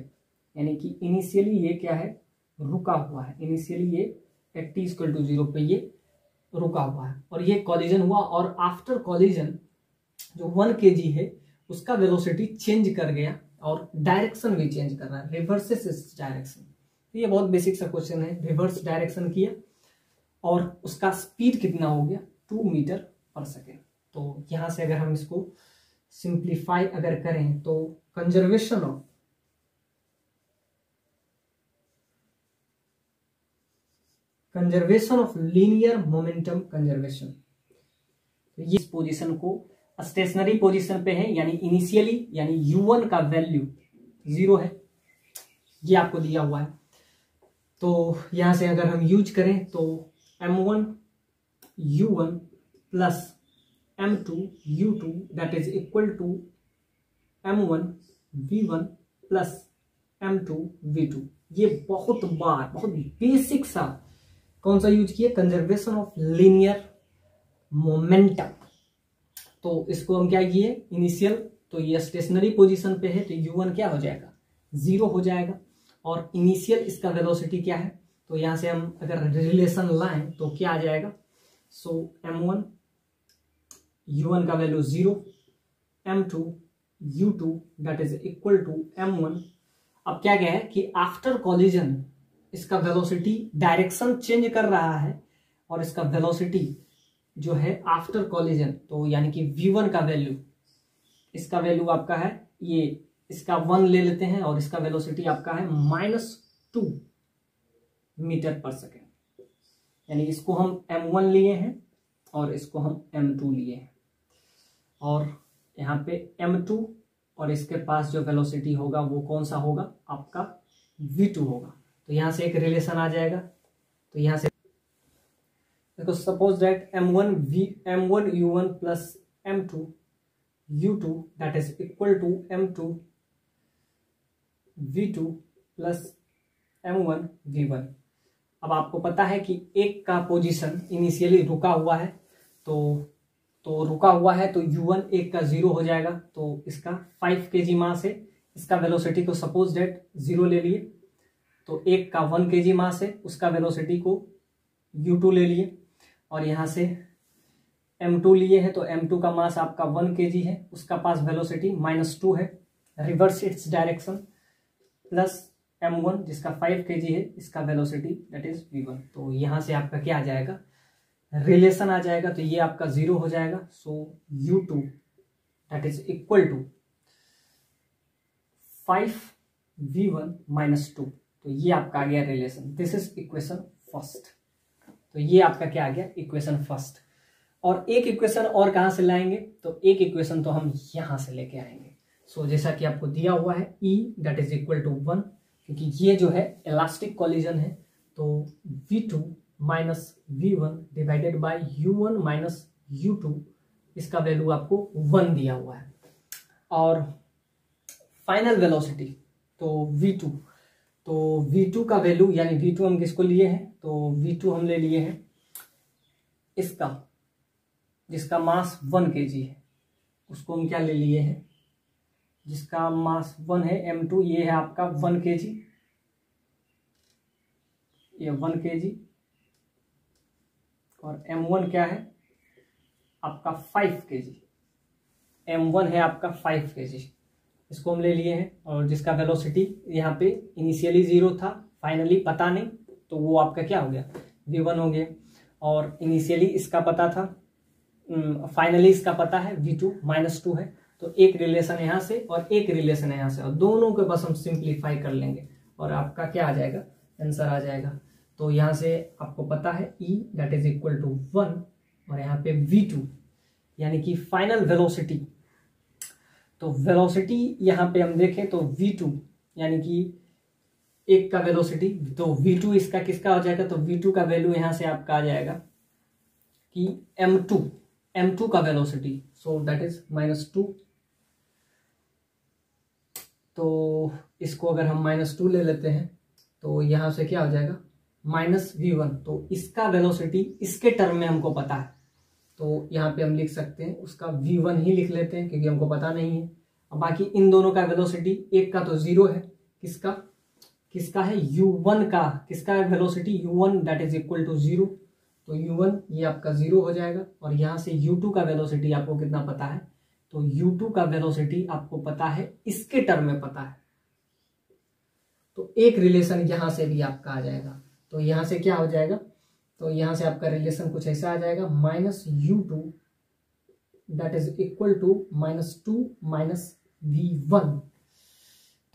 यानी कि इनिशियली ये क्या है? रुका हुआ है। इनिशियली ये एट t इक्वल टू 0 पे ये रुका हुआ है, और ये कॉलिजन हुआ, और आफ्टर कॉलिजन जो 1 kg है उसका वेलोसिटी चेंज कर गया, और डायरेक्शन भी चेंज कर रहा है, रिवर्सेस इस डायरेक्शन। तो ये बहुत बेसिक सा क्वेश्चन है, रिवर्स डायरेक्शन किया, और उसका स्पीड कितना हो गया? 2 मीटर पर सेकेंड। तो यहां से अगर हम इसको सिंप्लीफाई अगर करें, तो conservation of linear momentum conservation, तो ये इस पोजीशन को स्टेशनरी पोजीशन पे है, यानी इनिशियली यानी u1 का वैल्यू 0 है, ये आपको दिया हुआ है। तो यहां से अगर हम यूज करें तो m1 u1 plus m2 u2 that is equal to m1 v1 plus m2 v2। ये बहुत बेसिक सा कौन सा यूज किया, कंजर्वेशन ऑफ लीनियर मोमेंटम। तो इसको हम क्या किए, इनिशियल, तो ये स्टेशनरी पोजीशन पे है तो u1 क्या हो जाएगा, 0 हो जाएगा। और इनिशियल इसका वेलोसिटी क्या है, तो यहां से हम अगर रिलेशन लाएं तो क्या आ जाएगा, सो m1 u1 का value 0, m2 u2 that is equal to m1। अब क्या है कि आफ्टर कॉलिजन इसका वेलोसिटी डायरेक्शन चेंज कर रहा है और इसका वेलोसिटी जो है आफ्टर कॉलिजन, तो यानी कि v1 का वैल्यू, इसका वैल्यू आपका है ये, इसका 1 ले लेते हैं और इसका वेलोसिटी आपका है -2 मीटर पर सेकेंड, यानी इसको हम m1 लिए हैं और इसको हम m2 लिए हैं। और यहाँ पे m2 और इसके पास जो वेलोसिटी होगा वो कौन सा होगा, आपका v2 होगा। तो यहां से एक रिलेशन आ जाएगा। तो यहां से देखो, suppose that m1 u1 plus m2 u2 that is equal to m2 v2 plus m1 v1। अब आपको पता है कि एक का पोजीशन इनिशियली रुका हुआ है, तो रुका हुआ है तो u1 एक का 0 हो जाएगा। तो इसका 5 kg मास है, इसका वेलोसिटी को सपोज दैट 0 ले लिए, तो एक का 1 kg मास है, उसका वेलोसिटी को u2 ले लिए। और यहां से m2 लिए हैं तो m2 का मास आपका 1 kg है, उसका पास वेलोसिटी -2 है, reverse its direction, plus m1 जिसका 5 kg है, इसका वेलोसिटी दैट इज v1। तो यहां से आपका क्या आ जाएगा, रिलेशन आ जाएगा। तो ये आपका 0 हो जाएगा। So u2 that is equal to 5v1 -2। तो ये आपका आ गया relation, this is equation first. तो ये आपका क्या आ गया, इक्वेशन फर्स्ट। और एक इक्वेशन और कहां से लाएंगे, तो एक इक्वेशन तो हम यहां से लेके आएंगे। सो जैसा कि आपको दिया हुआ है E that is equal to 1, क्योंकि ये जो है इलास्टिक कॉलिजन है, तो v2 minus v1 divided by u1 minus u2, इसका वैल्यू आपको 1 दिया हुआ है। और फाइनल वेलोसिटी तो v2, तो v2 का वैल्यू, यानी v2 हम किसको लिए हैं, तो v2 हम ले लिए हैं इसका, जिसका मास 1 kg है, उसको हम क्या ले लिए हैं, जिसका मास 1 है m2, ये है आपका 1 kg, ये 1 kg। और m1 क्या है आपका 5 kg, m1 है आपका 5 kg, इसको हम ले लिए हैं। और जिसका वेलोसिटी यहाँ पे इनिशियली 0 था, फाइनली पता नहीं, तो वो आपका क्या हो गया, v1 हो गया। और इनिशियली इसका पता था, फाइनली इसका पता है v2 -2 है। तो एक रिलेशन यहाँ से और एक रिलेशन यहाँ से, और दोनों के बस हम सिंप्लीफाई कर लेंगे और आपका क्या आ जाएगा, आंसर आ जाएगा। तो यहाँ से आपको पता है E that is equal to 1 और यहाँ पे v2 यानी कि फाइनल वेलोसिटी। तो वेलोसिटी यहाँ पे हम देखें तो v2 यानी कि एक का वेलोसिटी, तो v2 इसका किसका हो जाएगा, तो v2 का वैल्यू यहाँ से आपका आ जाएगा कि m2 का वेलोसिटी, सो दैट इज -2। तो इसको अगर हम -2 ले लेते हैं तो यहाँ से क्या हो जाएगा, -v1। तो इसका वेलोसिटी इसके टर्म में हमको पता है, तो यहाँ पे हम लिख सकते हैं उसका v1 ही लिख लेते हैं, क्योंकि हमको पता नहीं है। अब बाकी इन दोनों का वेलोसिटी, एक का तो 0 है, किसका है u1 का, किसका है velocity u1 that is equal to 0। तो u1 ये आपका 0 हो जाएगा। और यहाँ से u2 का वेलोसिटी आपको कितना पता है, तो u2 का वेलोसिटी आपको पता है, इसके टर्म में पता है। तो एक रिलेशन यहाँ से भी आपका आ जाएगा। तो यहाँ से क्या हो जाएगा, तो यहाँ से आपका रिलेशन कुछ ऐसा आ जाएगा, -u2 that is equal to -2 -v1।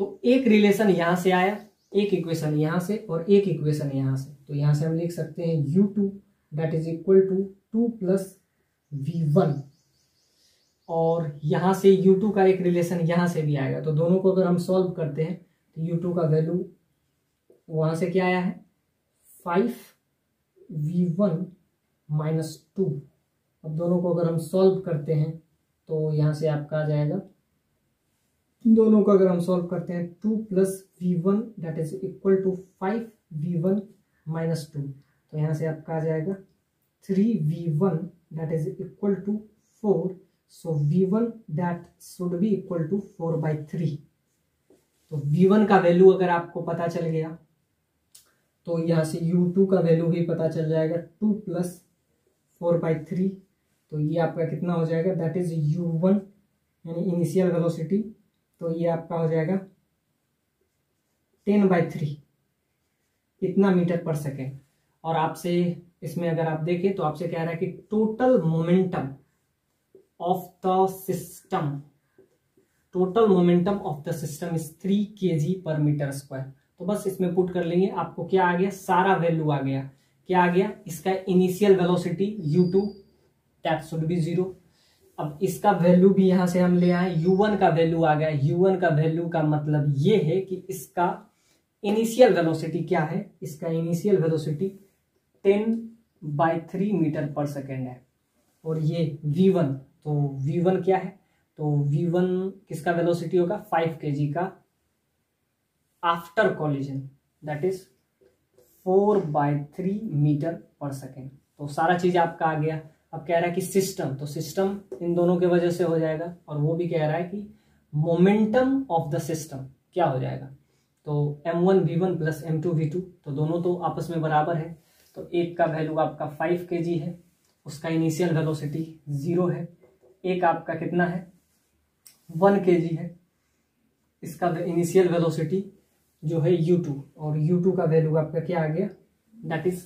तो एक रिलेशन यहाँ से आया, एक इक्वेशन यहाँ से और एक इक्वेशन यहाँ से। तो यहाँ से हम लिख सकते हैं u2 that is equal to 2 + v1 और यहाँ से u2 का एक रिलेशन यहाँ से भी आएगा, तो दोनों को अगर हम सॉल्व करते हैं तो u2 का वैल्यू वहाँ से क्या आया है 5v1 - 2। अब दोनों को अगर हम सॉल्व करते हैं तो यहाँ से आपका आ जाएगा, दोनों को अगर हम सॉल्व करते हैं 2 + v1 that is equal to 5v1 - 2, तो यहाँ से आपका आ जाएगा 3v1 that is equal to 4, so v1 that should be equal to 4/3। तो v1 का वैल्यू अगर आपको पता चल गया तो यहाँ से u2 का वैल्यू भी पता चल जाएगा, 2 + 4/3, तो ये आपका कितना हो जाएगा दैट इज u1 यानी इनिशियल वेलोसिटी, तो ये आपका हो जाएगा 10/3 इतना मीटर/सेकेंड। और आपसे इसमें अगर आप देखें तो आपसे कह रहा है कि total momentum of the system, total momentum of the system is 3 kg/m²। तो बस इसमें पुट कर लेंगे, आपको क्या आ गया, सारा वैल्यू आ गया। क्या आ गया, इसका initial velocity u2 that should B 0। अब इसका वैल्यू भी यहां से हम ले आए, u1 का वैल्यू आ गया। u1 का वैल्यू का मतलब ये है कि इसका इनिशियल वेलोसिटी क्या है, इसका इनिशियल वेलोसिटी 10/3 मीटर/सेकेंड है। और ये v1, तो v1 क्या है, तो v1 किसका वेलोसिटी होगा 5 kg का आफ्टर कॉलिजन दैट इज 4/3 मीटर/सेकेंड। तो सारा चीज आपका आ गया। अब कह रहा है कि सिस्टम, तो सिस्टम इन दोनों के वजह से हो जाएगा, और वो भी कह रहा है कि मोमेंटम ऑफ द सिस्टम क्या हो जाएगा, तो m1v1 + m2v2, तो दोनों तो आपस में बराबर है। तो एक का वैल्यू आपका 5 kg है, उसका इनिशियल वेलोसिटी 0 है। एक आपका कितना है 1 kg है, इसका इनिशियल वेलोसिटी जो है u2, और u2 का वैल्यू आपका क्या आ गया दैट इज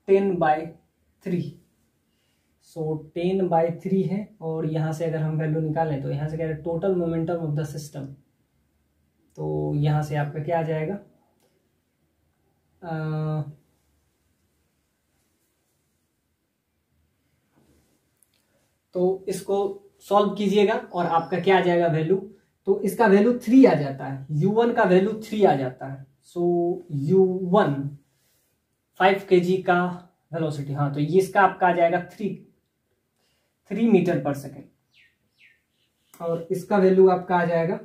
10/3, सो 10/3 है। और यहाँ से अगर हम वैल्यू निकालें तो यहाँ से कह रहे हैं total momentum of the system, तो यहाँ से आपका क्या आ जाएगा तो इसको सॉल्व कीजिएगा और आपका क्या आ जाएगा वैल्यू, तो इसका वैल्यू 3 आ जाता है, u1 का वैल्यू 3 आ जाता है। सो u1 5 kg का वेलोसिटी, हाँ, तो ये इसका आपका आ जाएगा 3 मीटर/सेकेंड। और इसका वैल्यू आपका आ जाएगा,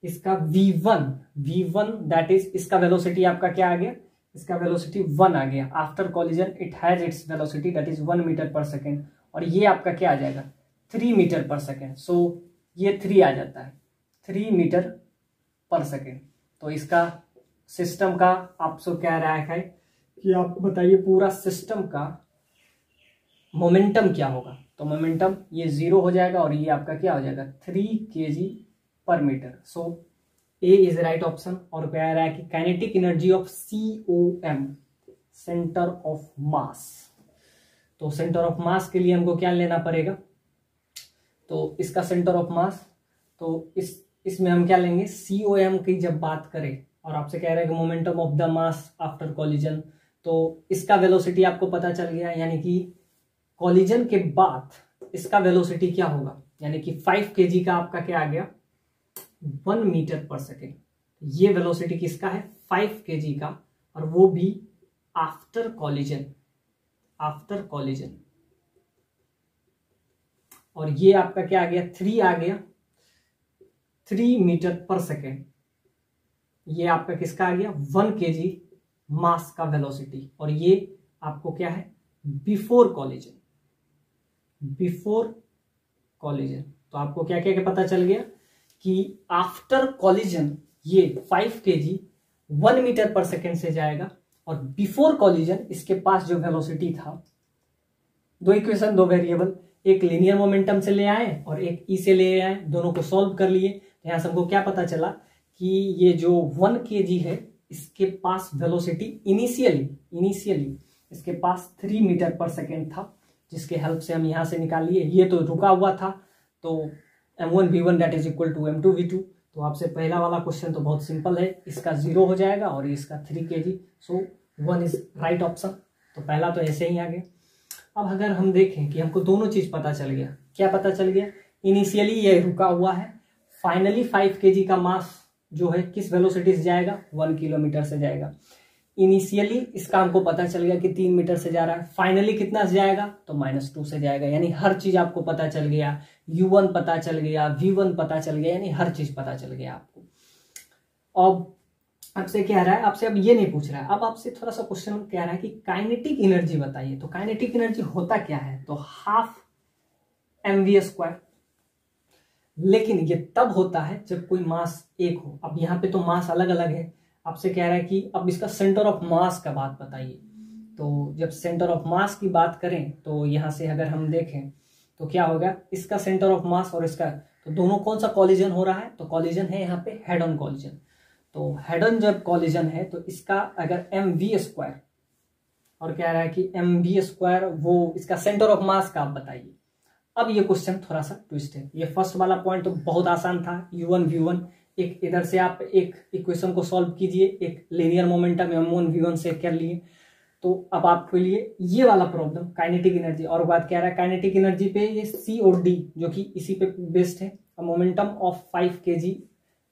इसका v1 दैट इज इसका वेलोसिटी आपका क्या आ गया, इसका वेलोसिटी 1 आ गया। After collision it has its velocity that is 1 मीटर/सेकेंड, और ये आपका क्या आ जाएगा 3 मीटर/सेकेंड। सो ये 3 आ जाता है, 3 मीटर/सेकेंड। तो इसका सिस्टम का आपसे कह रहा है कि आप बताइए पूरा सिस्टम का मोमेंटम क्या होगा, तो मोमेंटम ये 0 हो जाएगा, और ये आपका क्या हो जाएगा 3 kg/मीटर। सो ए इज राइट ऑप्शन। और कह रहा है कि kinetic energy of COM, centre of मास, तो सेंटर ऑफ मास के लिए हमको क्या लेना पड़ेगा, तो इसका सेंटर ऑफ मास, तो इसमें हम क्या लेंगे COM की जब बात करें, और आपसे कह रहा है कि momentum of the mass after collision, तो इसका वेलोसिटी आपको पता चल गया, यानी कि कॉलिजन के बाद इसका वेलोसिटी क्या होगा, यानी कि 5 kg का आपका क्या आ गया 1 मीटर/सेकेंड। ये वेलोसिटी किसका है 5 kg का, और वो भी आफ्टर कॉलिजन, और ये आपका क्या आ गया 3 आ गया, 3 मीटर/सेकेंड। ये आपका किसका आ गया 1 kg मास का वेलोसिटी, और ये आपको क्या है बिफोर कॉलिजन। तो आपको क्या क्या पता चल गया कि आफ्टर कॉलिजन ये 5 kg 1 मीटर/सेकेंड से जाएगा, और बिफोर कॉलिजन इसके पास जो वेलोसिटी था, दो इक्वेशन, दो वेरिएबल, एक लीनियर मोमेंटम से ले आए और एक ई से ले आए, दोनों को सॉल्व कर लिए। तो यहां से हमको क्या पता चला कि ये जो 1 kg है इसके पास वेलोसिटी इनिशियली इसके पास 3 मीटर/सेकेंड था, जिसके हेल्प से हम यहां से निकाल लिए। ये तो रुका हुआ था, तो m1v1 that is equal to m2v2। तो आपसे पहला वाला क्वेश्चन तो बहुत सिंपल है, इसका 0 हो जाएगा और इसका 3 kg, so 1 is right option. तो पहला तो ऐसे ही आ गया। अब अगर हम देखें कि हमको दोनों चीज पता चल गया, क्या पता चल गया, इनिशियली ये रुका हुआ है, फाइनली 5 kg का मास जो है किस वेलोसिटी से जाएगा, 1 किलोमीटर से जाएगा। इनिशियली इसका हमको पता चल गया कि 3 मीटर से जा रहा है, फाइनली कितना से जाएगा, तो -2 से जाएगा। यानी हर चीज आपको पता चल गया, u1 पता चल गया, v1 पता चल गया, यानी हर चीज पता चल गया आपको। अब आपसे कह रहा है, आपसे अब ये नहीं पूछ रहा है, अब आपसे थोड़ा सा क्वेश्चन कह रहा है कि काइनेटिक एनर्जी बताइए। तो काइनेटिक एनर्जी होता क्या है, तो 12 mv²। लेकिन ये तब होता है जब कोई मास एक हो। अब यहाँ पे तो मास अलग अलग है, आपसे कह रहा है कि अब इसका सेंटर ऑफ मास का बात बताइए। तो जब सेंटर ऑफ मास की बात करें तो यहाँ से अगर हम देखें तो क्या होगा, इसका सेंटर ऑफ मास और इसका, तो दोनों कौन सा कॉलिजन हो रहा है, तो कॉलिजन है यहाँ पे हेड ऑन कॉलिजन। तो हेड ऑन जब कॉलिजन है तो इसका अगर mv² और कह रहा है कि mv², वो इसका सेंटर ऑफ मास का आप बताइए। अब ये क्वेश्चन थोड़ा सा ट्विस्ट है। ये फर्स्ट वाला पॉइंट तो बहुत आसान था, u1 v1, एक इधर से आप एक इक्वेशन को सॉल्व कीजिए, एक लीनियर मोमेंटम m1 v1 से कर लिए। तो अब आपके लिए ये वाला प्रॉब्लम काइनेटिक एनर्जी, और बात कह रहा है काइनेटिक एनर्जी पे ये C और D जो कि इसी पे बेस्ड है। Momentum of 5 kg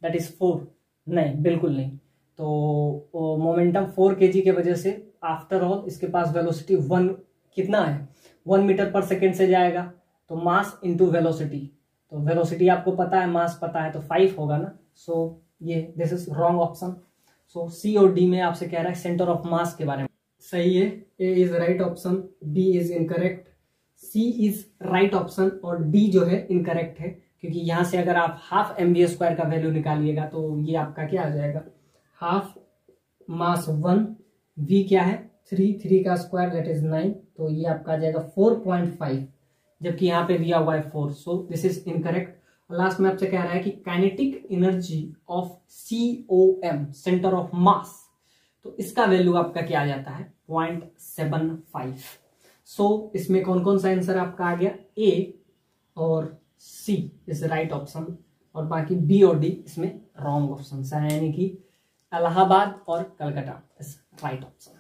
that is 4, नहीं बिल्कुल नहीं। तो मोमेंटम 4 kg के वजह से आफ्टर ऑल इसके पास वेलोसिटी 1 कितना है, 1 मीटर पर सेकेंड से जाएगा। तो मास इंटू वेलोसिटी, तो वेलोसिटी आपको पता है, मास पता है, तो 5 होगा ना। सो ये दिस इज रॉन्ग ऑप्शन। सो सी और डी में आपसे कह रहा है सेंटर ऑफ मास के बारे में। सही है, A is right option, B is incorrect, C is right option और डी जो है इनकरेक्ट है, क्योंकि यहां से अगर आप 12 mv² का वैल्यू निकालिएगा तो ये आपका क्या आ जाएगा, 12 मास 1, v क्या है 3 का स्क्वायर दैट इज 9, तो ये आपका आ जाएगा 4.5, जबकि यहाँ पे दिया हुआ है 4। सो दिस इज इनकरेक्ट। लास्ट में आपसे कह रहा है कि kinetic energy of COM centre of मास, तो इसका वैल्यू आपका क्या आ जाता है 0.75। सो इसमें कौन कौन सा आंसर आपका आ गया, ए और सी इज राइट ऑप्शन, और बाकी बी और डी इसमें रॉन्ग ऑप्शन है, यानी कि इलाहाबाद और कलकत्ता इज राइट ऑप्शन।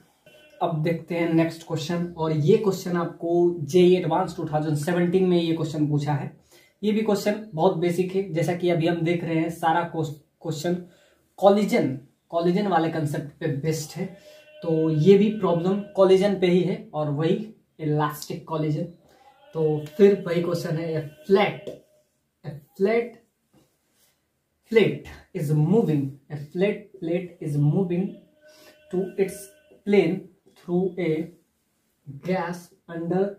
अब देखते हैं नेक्स्ट क्वेश्चन, और ये क्वेश्चन आपको JEE एडवांस 2017 में ये क्वेश्चन पूछा है। ये भी क्वेश्चन बहुत बेसिक है, जैसा कि अभी हम देख रहे हैं सारा क्वेश्चन कॉलिजन वाले कंसेप्ट पे बेस्ड है। तो ये भी प्रॉब्लम कॉलिजन पे ही है, और वही इलास्टिक कॉलिजन। तो फिर वही क्वेश्चन है, a flat plate is moving to its plane through a gas under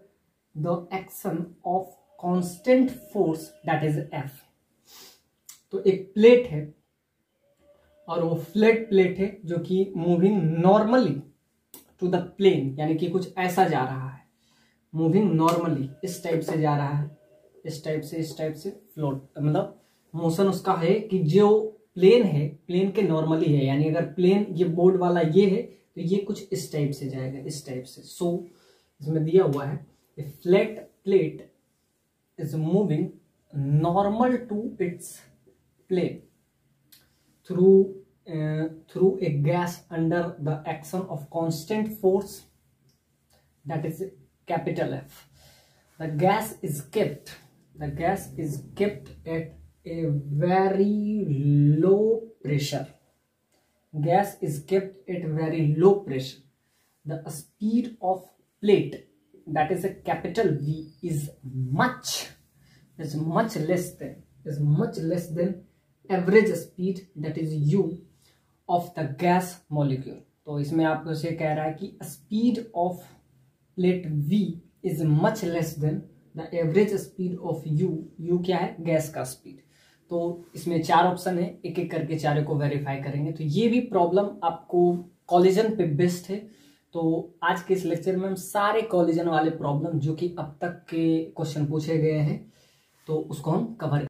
the action of constant force that is F। तो एक प्लेट है और वो फ्लैट प्लेट है जो कि moving normally to the plane, यानी कि कुछ ऐसा जा रहा है, मूविंग नॉर्मली इस टाइप से जा रहा है, इस टाइप से फ्लोट, मतलब मोशन उसका है कि जो प्लेन है प्लेन के नॉर्मली है, यानी अगर प्लेन ये बोर्ड वाला ये है तो ये कुछ इस टाइप से जाएगा, इस टाइप से। सो इसमें दिया हुआ है a flat plate is moving normal to its plane through a gas under the action of constant force that is capital F। The gas is kept at a very low pressure। Gas is kept at very low pressure. The speed of plate, that is a capital V, is much less than average speed, that is U, of the gas molecule। तो इसमें आपको से कह रहा है कि speed of plate V is much less than the average speed of U। U क्या है, गैस का स्पीड। तो इसमें 4 ऑप्शन है, एक एक करके चारों को वेरीफाई करेंगे। तो ये भी प्रॉब्लम आपको कॉलिजन पे बेस्ड है। तो आज के इस लेक्चर में हम सारे कॉलिजन वाले प्रॉब्लम जो कि अब तक के क्वेश्चन पूछे गए हैं तो उसको हम कवर